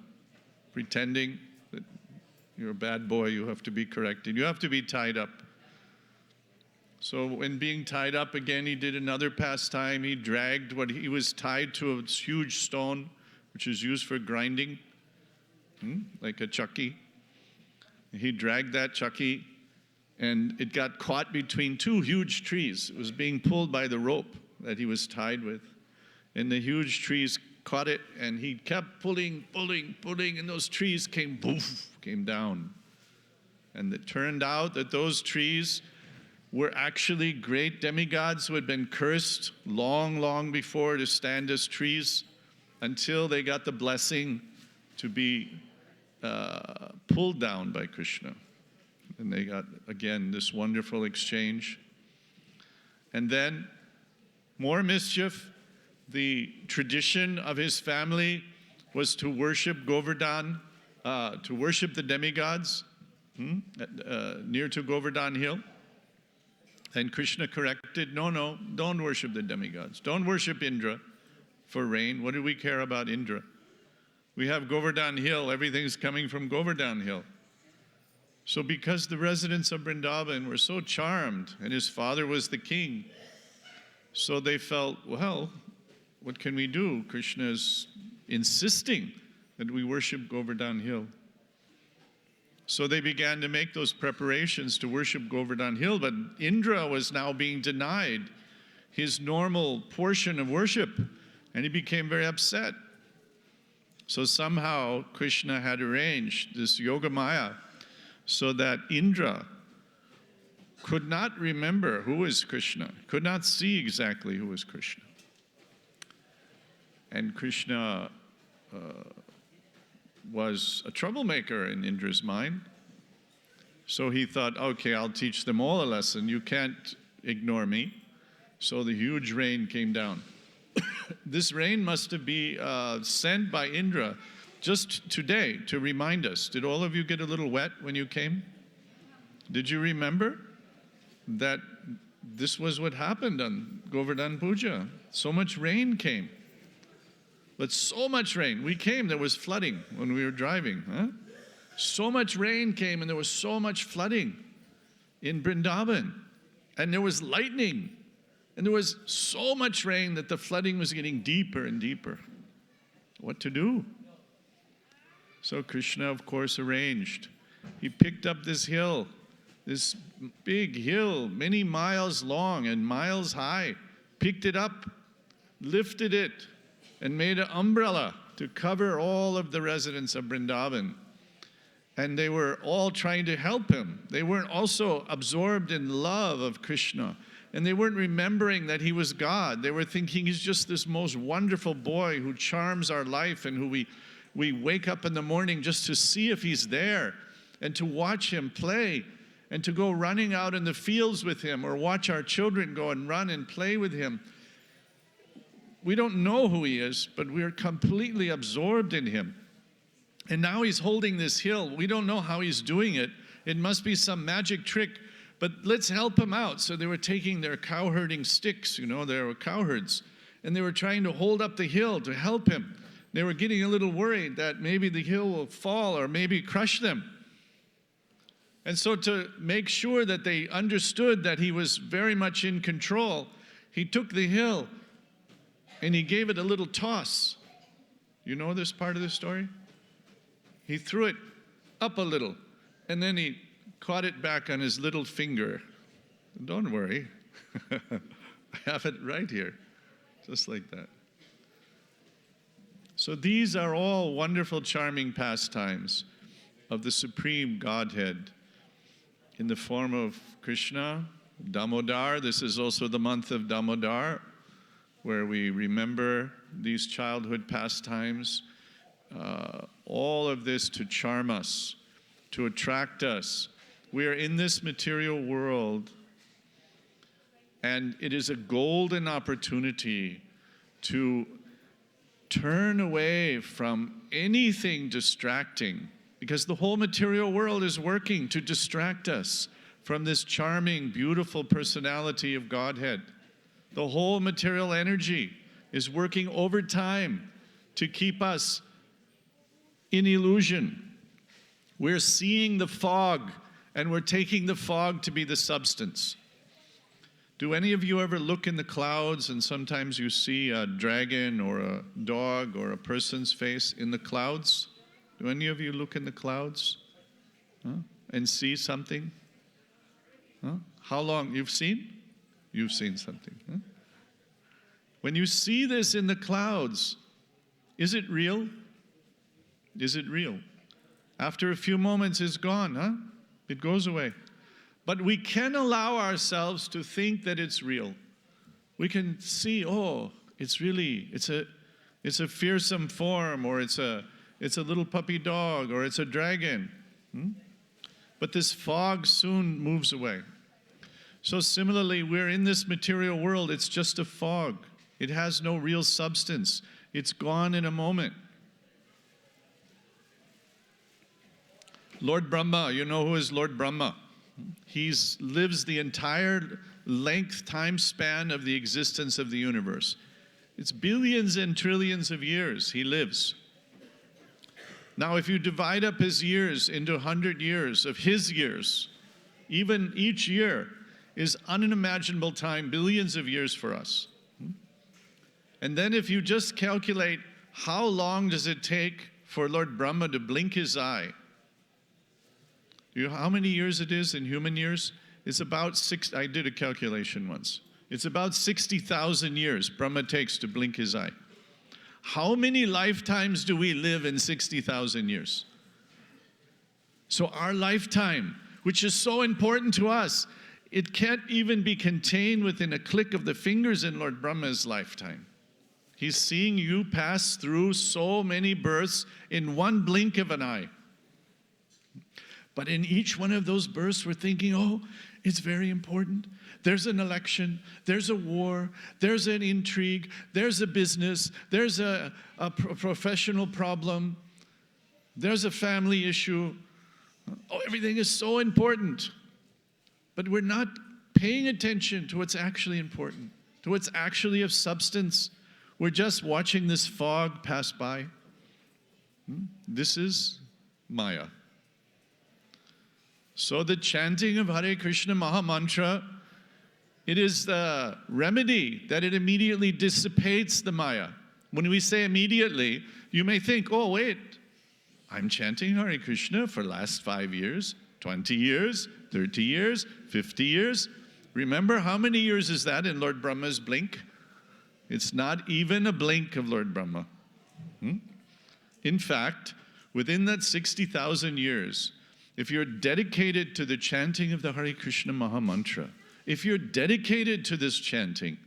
pretending that you're a bad boy, you have to be corrected. You have to be tied up. So when being tied up again, he did another pastime. He dragged what he was tied to a huge stone, which is used for grinding, like a chucky. He dragged that chucky, and it got caught between two huge trees. It was being pulled by the rope that he was tied with. And the huge trees caught it, and he kept pulling, and those trees came down. And it turned out that those trees were actually great demigods who had been cursed long before to stand as trees until they got the blessing to be pulled down by Krishna. And they got, again, this wonderful exchange. And then, more mischief. The tradition of his family was to worship Govardhan, to worship the demigods near to Govardhan Hill. And Krishna corrected, no, don't worship the demigods. Don't worship Indra for rain. What do we care about Indra? We have Govardhan Hill. Everything's coming from Govardhan Hill. So because the residents of Vrindavan were so charmed, and his father was the king, so they felt, well, what can we do? Krishna is insisting that we worship Govardhan Hill. So they began to make those preparations to worship Govardhan Hill, but Indra was now being denied his normal portion of worship, and he became very upset. So somehow Krishna had arranged this Yoga Maya so that Indra could not remember who was Krishna, could not see exactly who was Krishna. And Krishna was a troublemaker in Indra's mind. So he thought, okay, I'll teach them all a lesson. You can't ignore me. So the huge rain came down. This rain must have been sent by Indra just today to remind us. Did all of you get a little wet when you came? Did you remember that this was what happened on Govardhan Puja? So much rain came. But so much rain. We came, there was flooding when we were driving. So much rain came and there was so much flooding in Vrindavan. And there was lightning. And there was so much rain that the flooding was getting deeper and deeper. What to do? So Krishna, of course, arranged. He picked up this hill, this big hill, many miles long and miles high, picked it up, lifted it, and made an umbrella to cover all of the residents of Vrindavan. And they were all trying to help him. They weren't also absorbed in love of Krishna. And they weren't remembering that he was God. They were thinking he's just this most wonderful boy who charms our life and who we wake up in the morning just to see if he's there and to watch him play and to go running out in the fields with him or watch our children go and run and play with him. We don't know who he is, but we're completely absorbed in him. And now he's holding this hill. We don't know how he's doing it. It must be some magic trick, but let's help him out. So they were taking their cow herding sticks, they were cowherds, and they were trying to hold up the hill to help him. They were getting a little worried that maybe the hill will fall or maybe crush them. And so to make sure that they understood that he was very much in control, he took the hill and he gave it a little toss. You know this part of the story? He threw it up a little, and then he caught it back on his little finger. Don't worry, I have it right here, just like that. So these are all wonderful, charming pastimes of the Supreme Godhead in the form of Krishna, Damodar. This is also the month of Damodar, where we remember these childhood pastimes. All of this to charm us, to attract us. We are in this material world, and it is a golden opportunity to turn away from anything distracting, because the whole material world is working to distract us from this charming, beautiful personality of Godhead. The whole material energy is working overtime to keep us in illusion. We're seeing the fog, and we're taking the fog to be the substance. Do any of you ever look in the clouds and sometimes you see a dragon or a dog or a person's face in the clouds? Do any of you look in the clouds and see something? How long? You've seen? You've seen something. When you see this in the clouds, is it real? Is it real? After a few moments, it's gone, It goes away. But we can allow ourselves to think that it's real. We can see, it's a fearsome form, or it's a little puppy dog, or it's a dragon. But this fog soon moves away. So similarly, we're in this material world, it's just a fog. It has no real substance. It's gone in a moment. Lord Brahma, you know who is Lord Brahma? He lives the entire time span of the existence of the universe. It's billions and trillions of years he lives. Now, if you divide up his years into 100 years of his years, even each year is unimaginable time, billions of years for us. And then if you just calculate how long does it take for Lord Brahma to blink his eye, you know how many years it is in human years? It's about I did a calculation once. It's about 60,000 years Brahma takes to blink his eye. How many lifetimes do we live in 60,000 years? So our lifetime, which is so important to us, it can't even be contained within a click of the fingers in Lord Brahma's lifetime. He's seeing you pass through so many births in one blink of an eye. But in each one of those births, we're thinking, it's very important. There's an election, there's a war, there's an intrigue, there's a business, there's a professional problem, there's a family issue. Everything is so important. But we're not paying attention to what's actually important, to what's actually of substance. We're just watching this fog pass by. This is Maya. So the chanting of Hare Krishna Maha Mantra, it is the remedy that it immediately dissipates the Maya. When we say immediately, you may think, wait, I'm chanting Hare Krishna for the last 5 years, 20 years, 30 years, 50 years. Remember, how many years is that in Lord Brahma's blink? It's not even a blink of Lord Brahma. In fact, within that 60,000 years, if you're dedicated to the chanting of the Hare Krishna Maha Mantra, if you're dedicated to this chanting,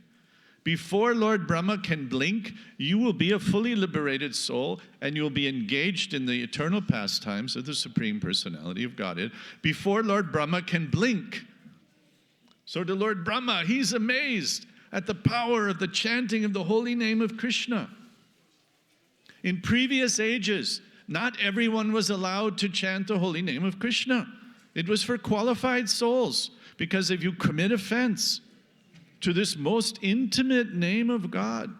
before Lord Brahma can blink, you will be a fully liberated soul and you'll be engaged in the eternal pastimes of the Supreme Personality of Godhead before Lord Brahma can blink. So to Lord Brahma, he's amazed at the power of the chanting of the holy name of Krishna. In previous ages, not everyone was allowed to chant the holy name of Krishna. It was for qualified souls, because if you commit offense to this most intimate name of God,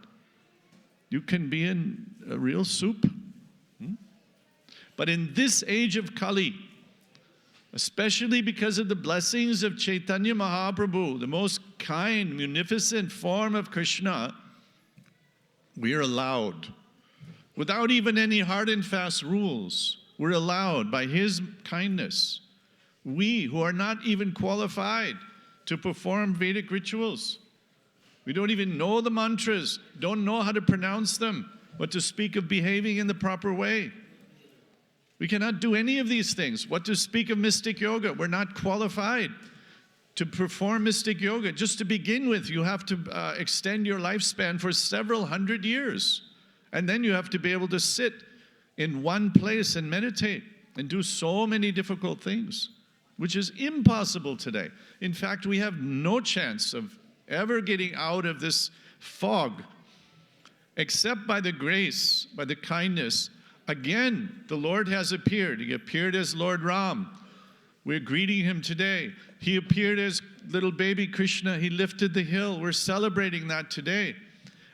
you can be in a real soup. But in this age of Kali, especially because of the blessings of Chaitanya Mahaprabhu, the most kind, munificent form of Krishna, we are allowed, without even any hard and fast rules, we're allowed by his kindness. We who are not even qualified to perform Vedic rituals, we don't even know the mantras, don't know how to pronounce them, what to speak of behaving in the proper way. We cannot do any of these things. What to speak of mystic yoga? We're not qualified to perform mystic yoga. Just to begin with, you have to extend your lifespan for several hundred years. And then you have to be able to sit in one place and meditate and do so many difficult things, which is impossible today. In fact, we have no chance of ever getting out of this fog, except by the grace, by the kindness. Again, the Lord has appeared. He appeared as Lord Ram. We're greeting him today. He appeared as little baby Krishna. He lifted the hill. We're celebrating that today.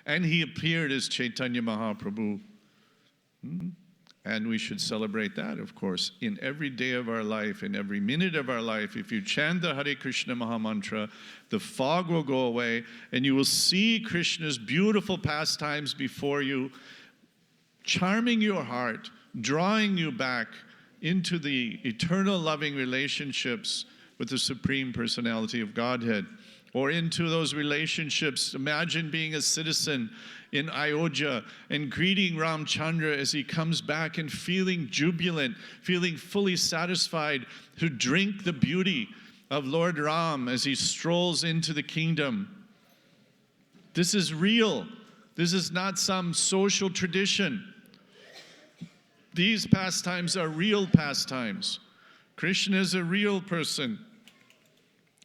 And he appeared as Chaitanya Mahaprabhu. And we should celebrate that, of course, in every day of our life, in every minute of our life. If you chant the Hare Krishna Maha Mantra, the fog will go away, and you will see Krishna's beautiful pastimes before you, charming your heart, drawing you back into the eternal loving relationships with the Supreme Personality of Godhead, or into those relationships. Imagine being a citizen in Ayodhya and greeting Ramchandra as he comes back and feeling jubilant, feeling fully satisfied to drink the beauty of Lord Ram as he strolls into the kingdom. This is real. This is not some social tradition. These pastimes are real pastimes. Krishna is a real person.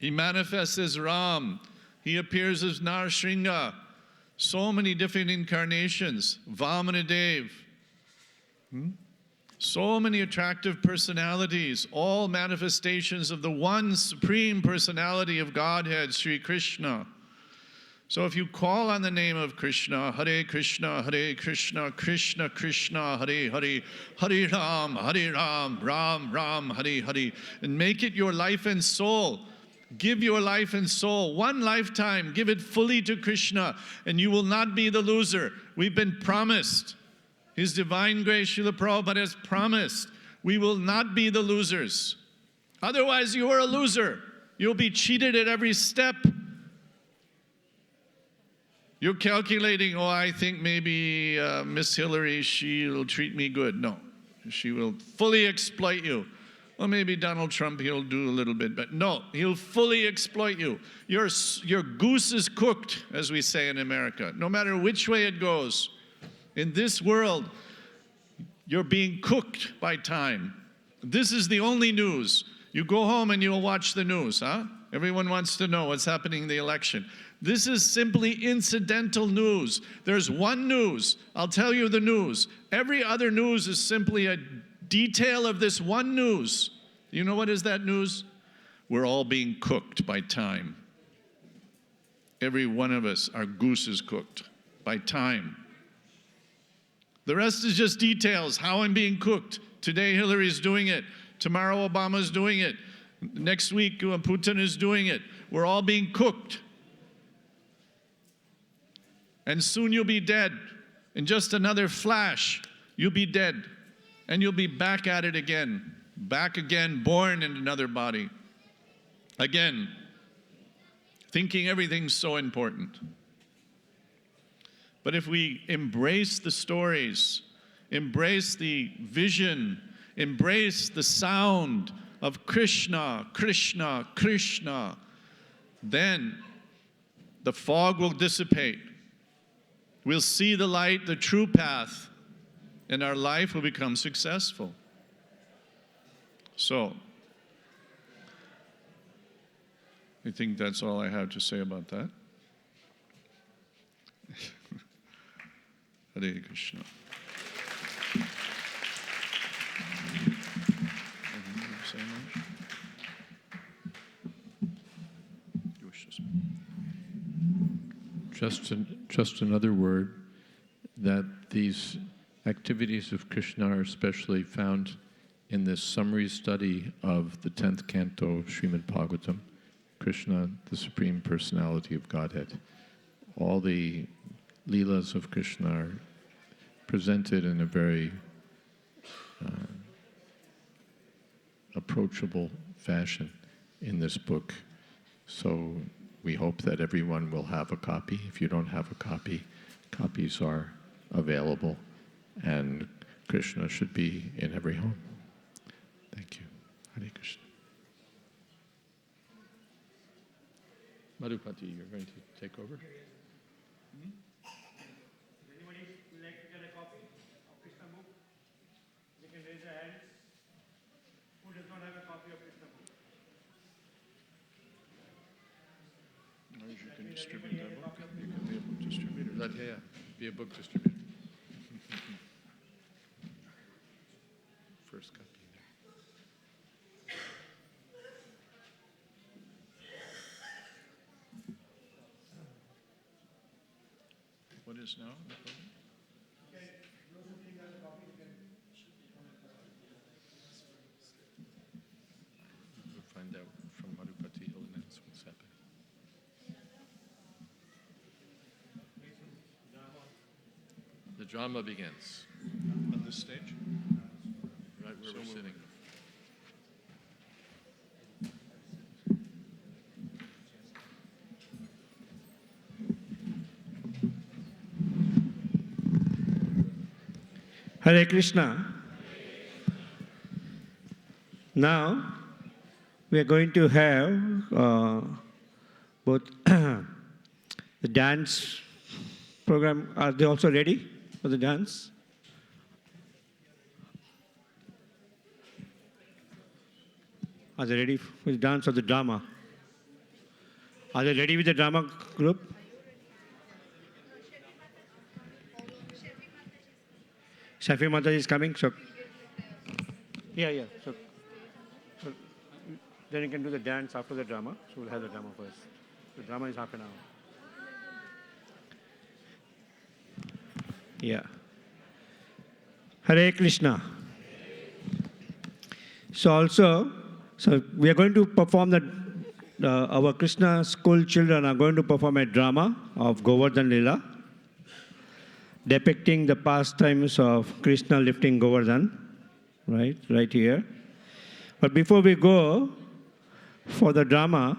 He manifests as Ram. He appears as Narshringa. So many different incarnations. Vamanadev. So many attractive personalities, all manifestations of the one Supreme Personality of Godhead, Sri Krishna. So if you call on the name of Krishna, Hare Krishna, Krishna Krishna, Hare Hare, Hare Ram, Ram Ram, Hare Hare, and make it your life and soul. Give your life and soul, one lifetime, give it fully to Krishna, and you will not be the loser. We've been promised. His divine grace, Srila Prabhupada has promised, we will not be the losers. Otherwise, you are a loser. You'll be cheated at every step. You're calculating, oh, I think maybe Miss Hillary, she'll treat me good. No, she will fully exploit you. Well, maybe Donald Trump, he'll do a little bit, but no, he'll fully exploit you. Your goose is cooked, as we say in America, no matter which way it goes. In this world, you're being cooked by time. This is the only news. You go home and you'll watch the news, huh? Everyone wants to know what's happening in the election. This is simply incidental news. There's one news. I'll tell you the news. Every other news is simply a detail of this one news. You know what is that news? We're all being cooked by time. Every one of us, our goose is cooked by time. The rest is just details, how I'm being cooked. Today Hillary's doing it. Tomorrow Obama's doing it. Next week Putin is doing it. We're all being cooked. And soon you'll be dead. In just another flash, you'll be dead. And you'll be back at it again. Back again, born in another body. Again, thinking everything's so important. But if we embrace the stories, embrace the vision, embrace the sound of Krishna, Krishna, Krishna, then the fog will dissipate. We'll see the light, the true path, and our life will become successful. So, I think that's all I have to say about that. Hare Krishna. Just another word, that these activities of Krishna are especially found in this summary study of the 10th canto of Srimad Bhagavatam, Krishna, the Supreme Personality of Godhead. All the Leelas of Krishna are presented in a very approachable fashion in this book. So we hope that everyone will have a copy. If you don't have a copy, copies are available, and Krishna should be in every home. Thank you. Hare Krishna. Madhupati, you're going to take over? Anybody would like to get a copy of Krishna book? They can raise their hands. Who does not have a copy of Krishna book? Or you can distribute that book. You can be a book distributor. Be a book distributor. First copy. What is now? Okay, those who think have a copy, you can drama begins. On this stage? Right where we're sitting. Hare Krishna. Now, we are going to have both the dance program. Are they also ready for the dance? Are they ready for the dance or the drama? Are they ready with the drama group? Shafi Mataji is coming, so yeah. So then you can do the dance after the drama. So we'll have the drama first. The drama is half an hour. Yeah. Hare Krishna. So we are going to perform our Krishna school children are going to perform a drama of Govardhan Lila, depicting the pastimes of Krishna lifting Govardhan, right here. But before we go for the drama,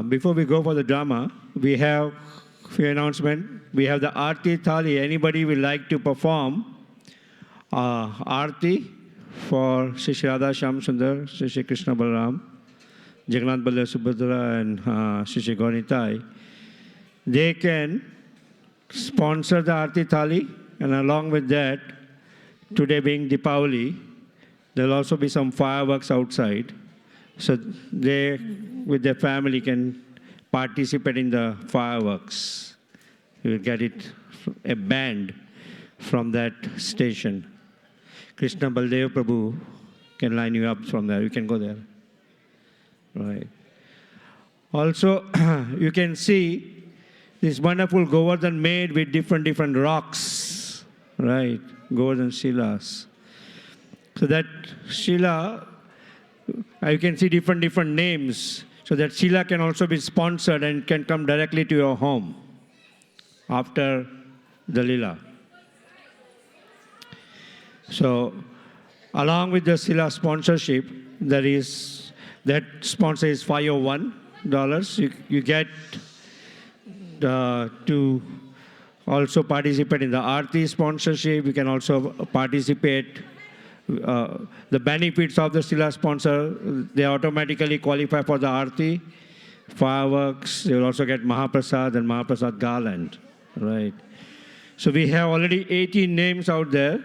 before we go for the drama, we have a few announcements. We have the Aarti Thali. Anybody would like to perform Aarti for Shri Radha Shyam Sundar, Shri Krishna Balaram, Jagannath Baladev Subhadra, and Shri Gaunitai, they can sponsor the Aarti Thali, and along with that, today being Deepavali, there will also be some fireworks outside. So they, with their family, can participate in the fireworks. You will get a band from that station. Krishna Baldev Prabhu can line you up from there. You can go there. Right. Also, you can see this wonderful Govardhan made with different rocks. Right. Govardhan Shilas. So that Shila, you can see different names. So that Shila can also be sponsored and can come directly to your home after the Lila. So, along with the Sila sponsorship, that sponsor is $501. You get to also participate in the Aarti sponsorship. You can also participate. The benefits of the Sila sponsor, they automatically qualify for the Aarti, fireworks. You will also get Mahaprasad and Mahaprasad garland. Right. So we have already 18 names out there.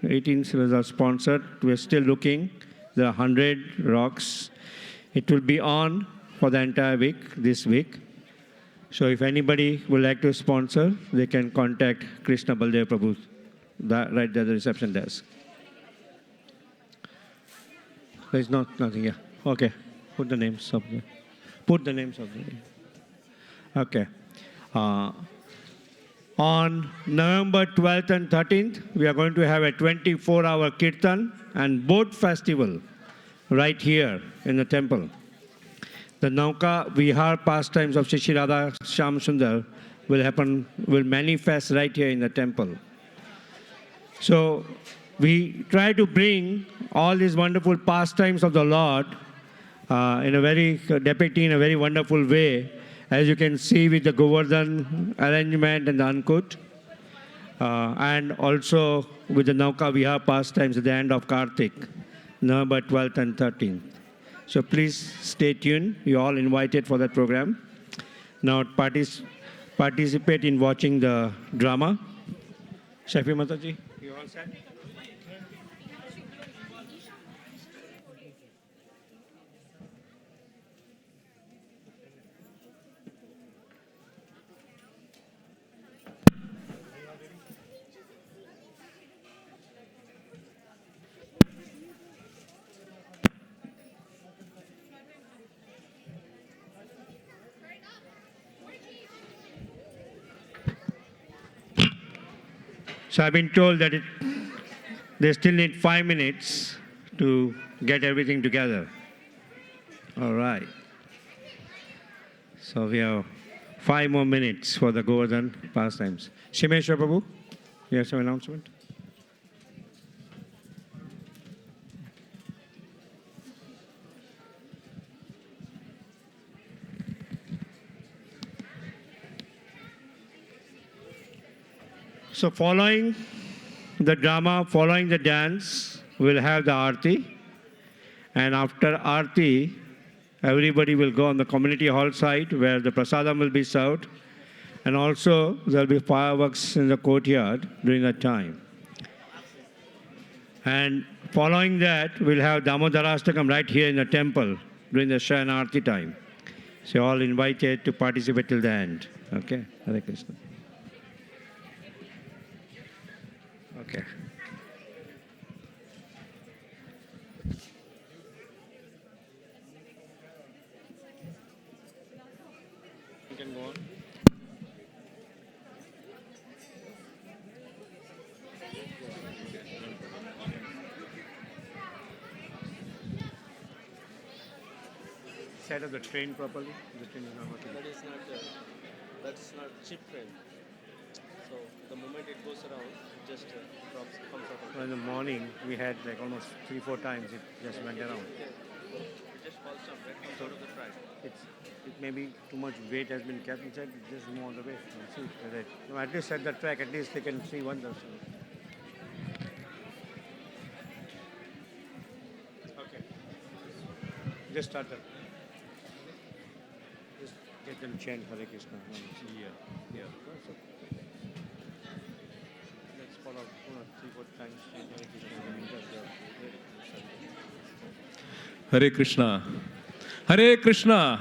18 Silas are sponsored. We're still looking. There are 100 rocks. It will be on for the entire week, this week. So if anybody would like to sponsor, they can contact Krishna Baldev Prabhu right there at the reception desk. There's nothing here. Okay. Put the names up there. Put the names up there. Okay. On November 12th and 13th, we are going to have a 24-hour kirtan and boat festival right here in the temple. The Nauka Vihar pastimes of Shri Radha Shyam Sundar will manifest right here in the temple. So we try to bring all these wonderful pastimes of the Lord depicting in a very wonderful way, as you can see with the Govardhan arrangement and the Ankut, and also with the Nauka Vihar pastimes at the end of Kartik, November 12th and 13th. So please stay tuned. You're all invited for that program. Now participate in watching the drama. Shafi Mataji, you all set? So I've been told that they still need 5 minutes to get everything together. All right. So we have 5 more minutes for the Govardhan pastimes. Shimeshwar Prabhu, you have some announcement? So following the drama, following the dance, we'll have the Aarti. And after Aarti, everybody will go on the community hall side where the prasadam will be served. And also, there will be fireworks in the courtyard during that time. And following that, we'll have Damodarastakam right here in the temple during the Shayana Aarti time. So you're all invited to participate till the end. Okay? Hare Krishna. Okay. You can go on. Set up the train properly. The train is not working. That's not chip train. So the moment it goes around, it just comes out. So in the morning, we had like almost 3-4 times it just went around. It just falls down, right? Comes out of the track. It may be too much weight has been kept inside, just move on the way. See, whether no, at least at the track, at least they can see one person. Okay. Just start that. Just get them chant Hare Krishna. Yeah. So, let's follow 3-4 times Hare Krishna. Hare Krishna. Hare Krishna.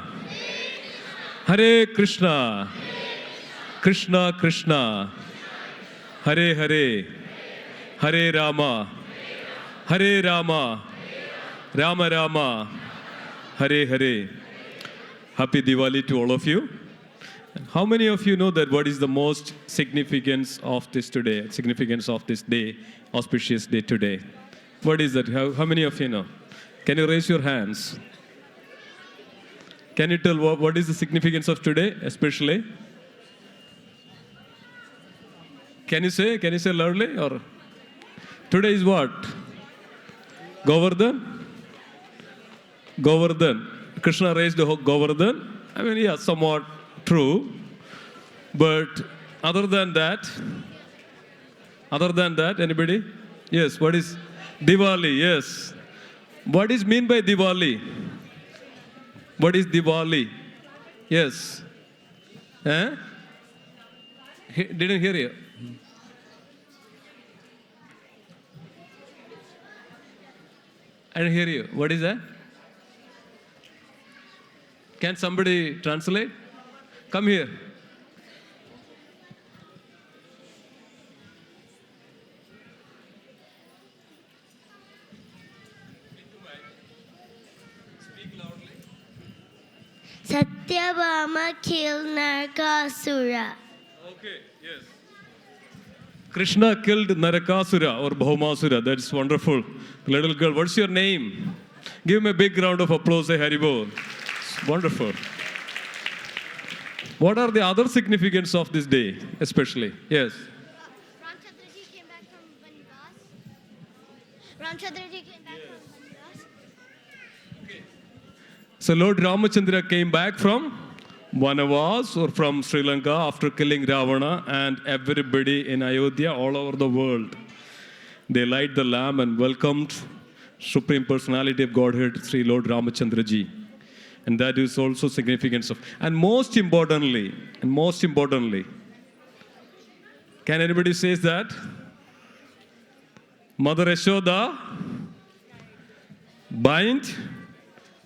Hare Krishna. Krishna Krishna. Hare Hare. Hare Rama. Hare Rama. Rama Rama. Hare Hare. Happy Diwali to all of you. How many of you know that what is the most significance of this today, significance of this day, auspicious day today? What is that? How many of you know? Can you raise your hands? Can you tell what is the significance of today, especially? Can you say loudly? Or today is what? Govardhan? Govardhan. Krishna raised the Govardhan. I mean, yeah, somewhat true. But other than that, anybody? Yes, what is Diwali? Yes. What is mean by Diwali? What is Diwali? Yes. Eh? Didn't hear you. I didn't hear you. What is that? Can somebody translate? Come here. Satyabhama killed Narakasura. Okay, yes. Krishna killed Narakasura or Bhaumasura. That's wonderful. Little girl, what's your name? Give me a big round of applause. Say Haribol. Wonderful. What are the other significance of this day, especially? Yes. Ramchadraji came back from Vanivas. Ramchadraji came back from Vanivas. So Lord Ramachandra came back from Vanavas or from Sri Lanka after killing Ravana, and everybody in Ayodhya all over the world, they light the lamp and welcomed Supreme Personality of Godhead, Sri Lord Ramachandra ji. And that is also significance of. And most importantly, can anybody say that? Mother Yashoda bind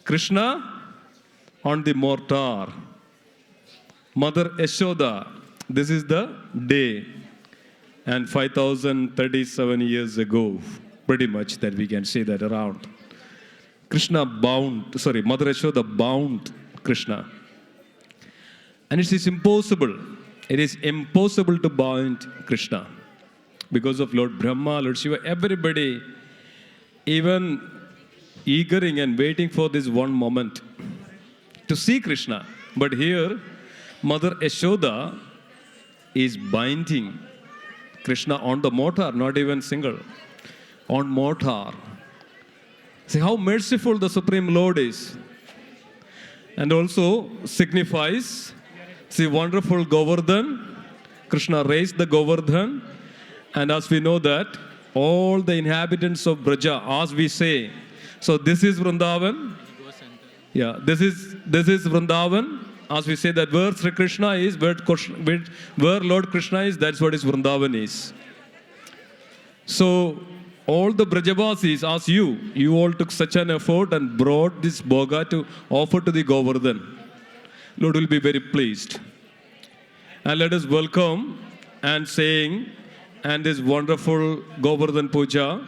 Krishna on the mortar. Mother Yashoda, this is the day. And 5,037 years ago, pretty much that we can say that around. Mother Yashoda bound Krishna. And it is impossible to bind Krishna. Because of Lord Brahma, Lord Shiva, everybody even eagering and waiting for this one moment to see Krishna. But here, Mother Yashoda is binding Krishna on the mortar, not even single, on mortar. See how merciful the Supreme Lord is. And also signifies, see, wonderful Govardhan. Krishna raised the Govardhan. And as we know that, all the inhabitants of Braja, as we say, so this is Vrindavan. Yeah, this is Vrindavan. As we say that where Sri Krishna is, where Lord Krishna is, that's what is Vrindavan is. So all the Brajavasis, as you all took such an effort and brought this bhoga to offer to the Govardhan. Lord will be very pleased. And let us welcome and saying, and this wonderful Govardhan Puja,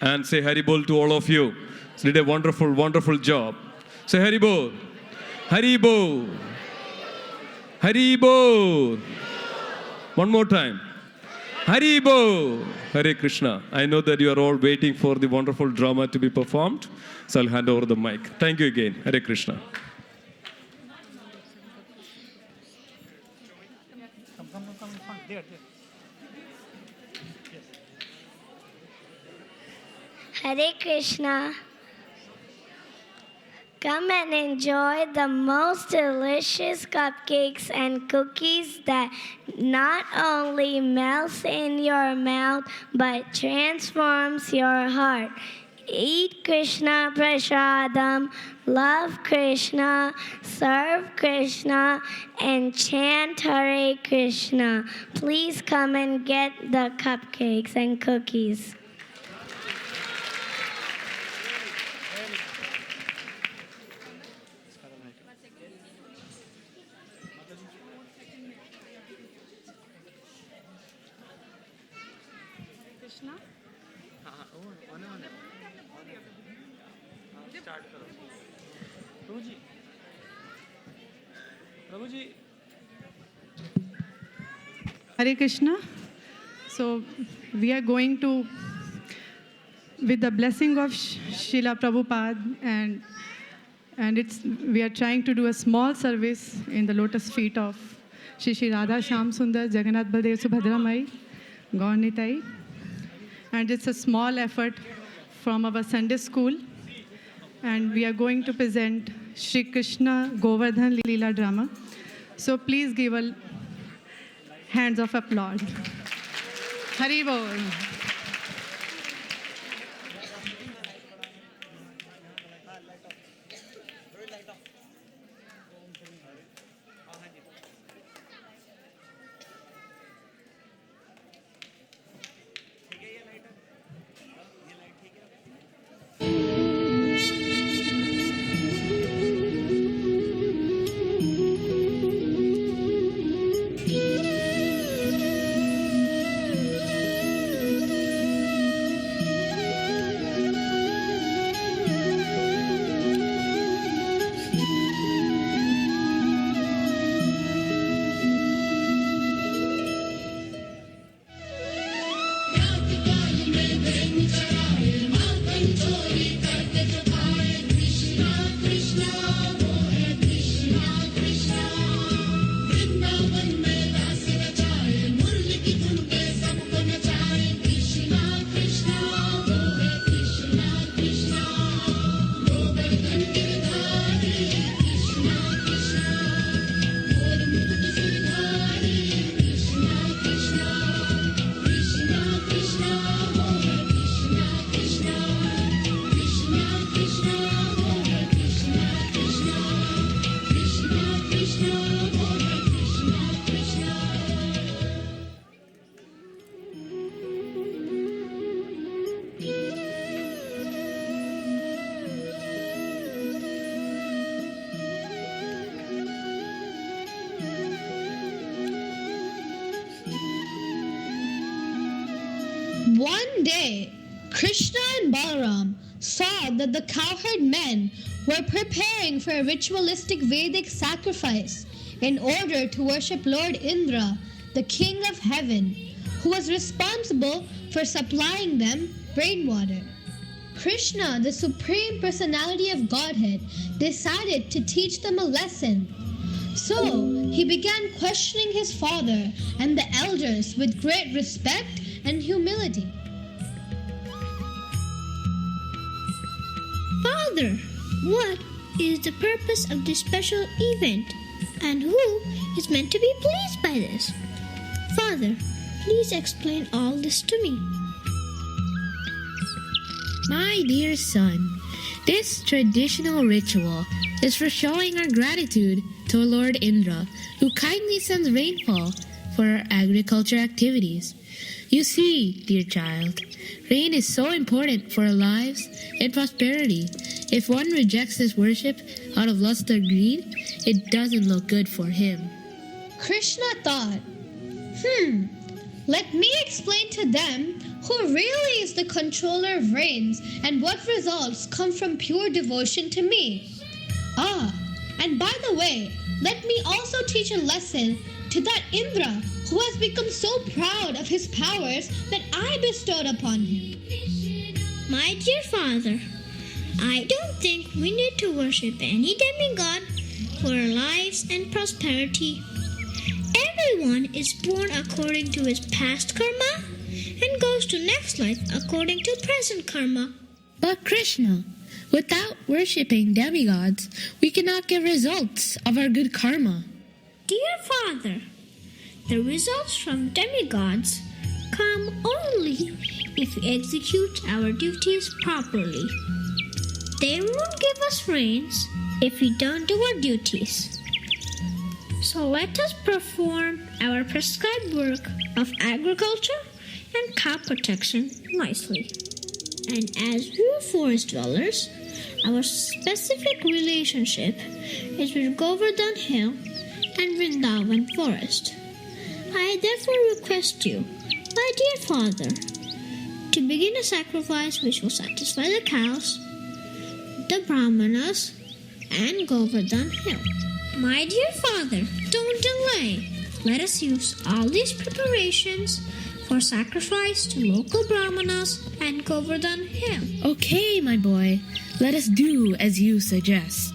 and say Haribol to all of you. So did a wonderful, wonderful job. Say Haribol. Haribol. Haribol. One more time. Haribol. Hare Krishna. I know that you are all waiting for the wonderful drama to be performed. So I'll hand over the mic. Thank you again. Hare Krishna. Come. There. Hare Krishna. Come and enjoy the most delicious cupcakes and cookies that not only melts in your mouth but transforms your heart. Eat Krishna Prasadam, love Krishna, serve Krishna, and chant Hare Krishna. Please come and get the cupcakes and cookies. Prabhuji. Hare Krishna. So we are going to, with the blessing of Srila Prabhupada, and we are trying to do a small service in the lotus feet of Shri Radha Shyam Sundar Jagannath Baldev Subhadra Mai Gaur Nitai. And it's a small effort from our Sunday school. And we are going to present Shri Krishna Govardhan Leela drama. So please give a hands of applause. Hari Bol. One day, Krishna and Balaram saw that the cowherd men were preparing for a ritualistic Vedic sacrifice in order to worship Lord Indra, the king of heaven, who was responsible for supplying them rainwater. Krishna, the Supreme Personality of Godhead, decided to teach them a lesson. So he began questioning his father and the elders with great respect and humility. Father, what is the purpose of this special event? And who is meant to be pleased by this? Father, please explain all this to me. My dear son, this traditional ritual is for showing our gratitude to Lord Indra, who kindly sends rainfall for our agriculture activities. You see, dear child, rain is so important for our lives and prosperity. If one rejects this worship out of lust or greed, it doesn't look good for him. Krishna thought, let me explain to them who really is the controller of rains and what results come from pure devotion to me. And by the way, let me also teach a lesson to that Indra who has become so proud of his powers that I bestowed upon him. My dear father, I don't think we need to worship any demigod for our lives and prosperity. Everyone is born according to his past karma and goes to next life according to present karma. But Krishna, without worshipping demigods, we cannot get results of our good karma. Dear father, the results from demigods come only if we execute our duties properly. They won't give us rains if we don't do our duties. So let us perform our prescribed work of agriculture and cow protection nicely. And as we are forest dwellers, our specific relationship is with Govardhan Hill and Vrindavan Forest. I therefore request you, my dear father, to begin a sacrifice which will satisfy the cows, the Brahmanas, and Govardhan Hill. My dear father, don't delay. Let us use all these preparations for sacrifice to local Brahmanas and Govardhan Hill. Okay, my boy, let us do as you suggest.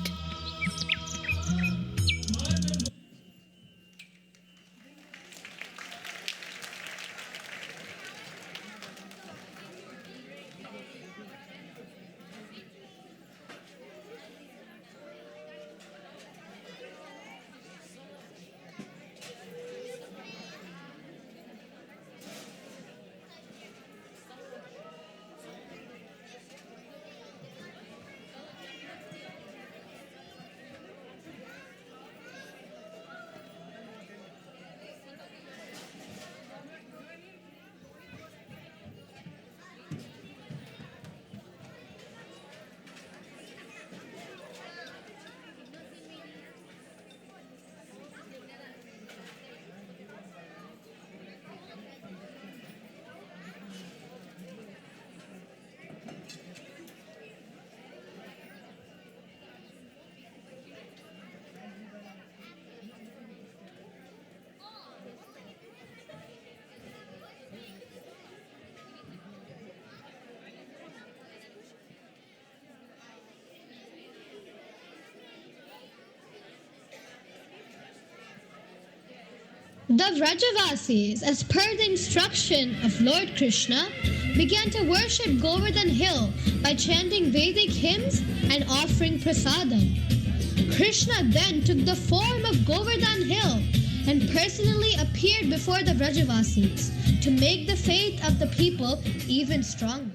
The Vrajavasis, as per the instruction of Lord Krishna, began to worship Govardhan Hill by chanting Vedic hymns and offering prasadam. Krishna then took the form of Govardhan Hill and personally appeared before the Vrajavasis to make the faith of the people even stronger.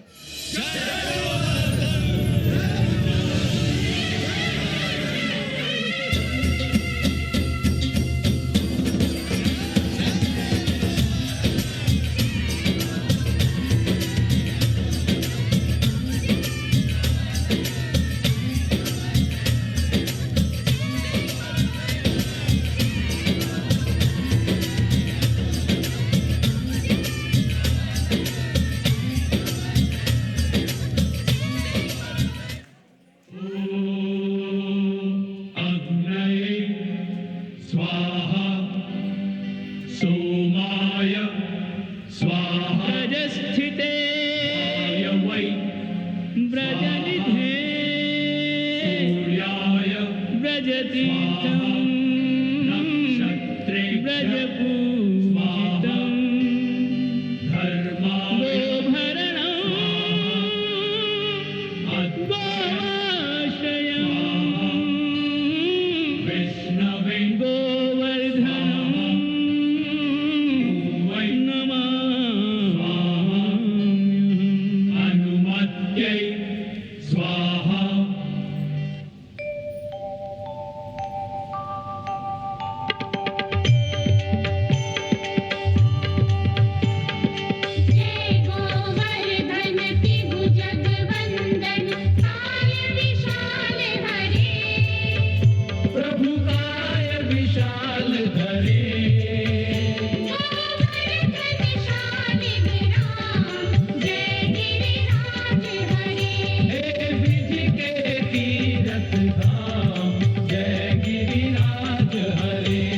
Jai Giriraj Hare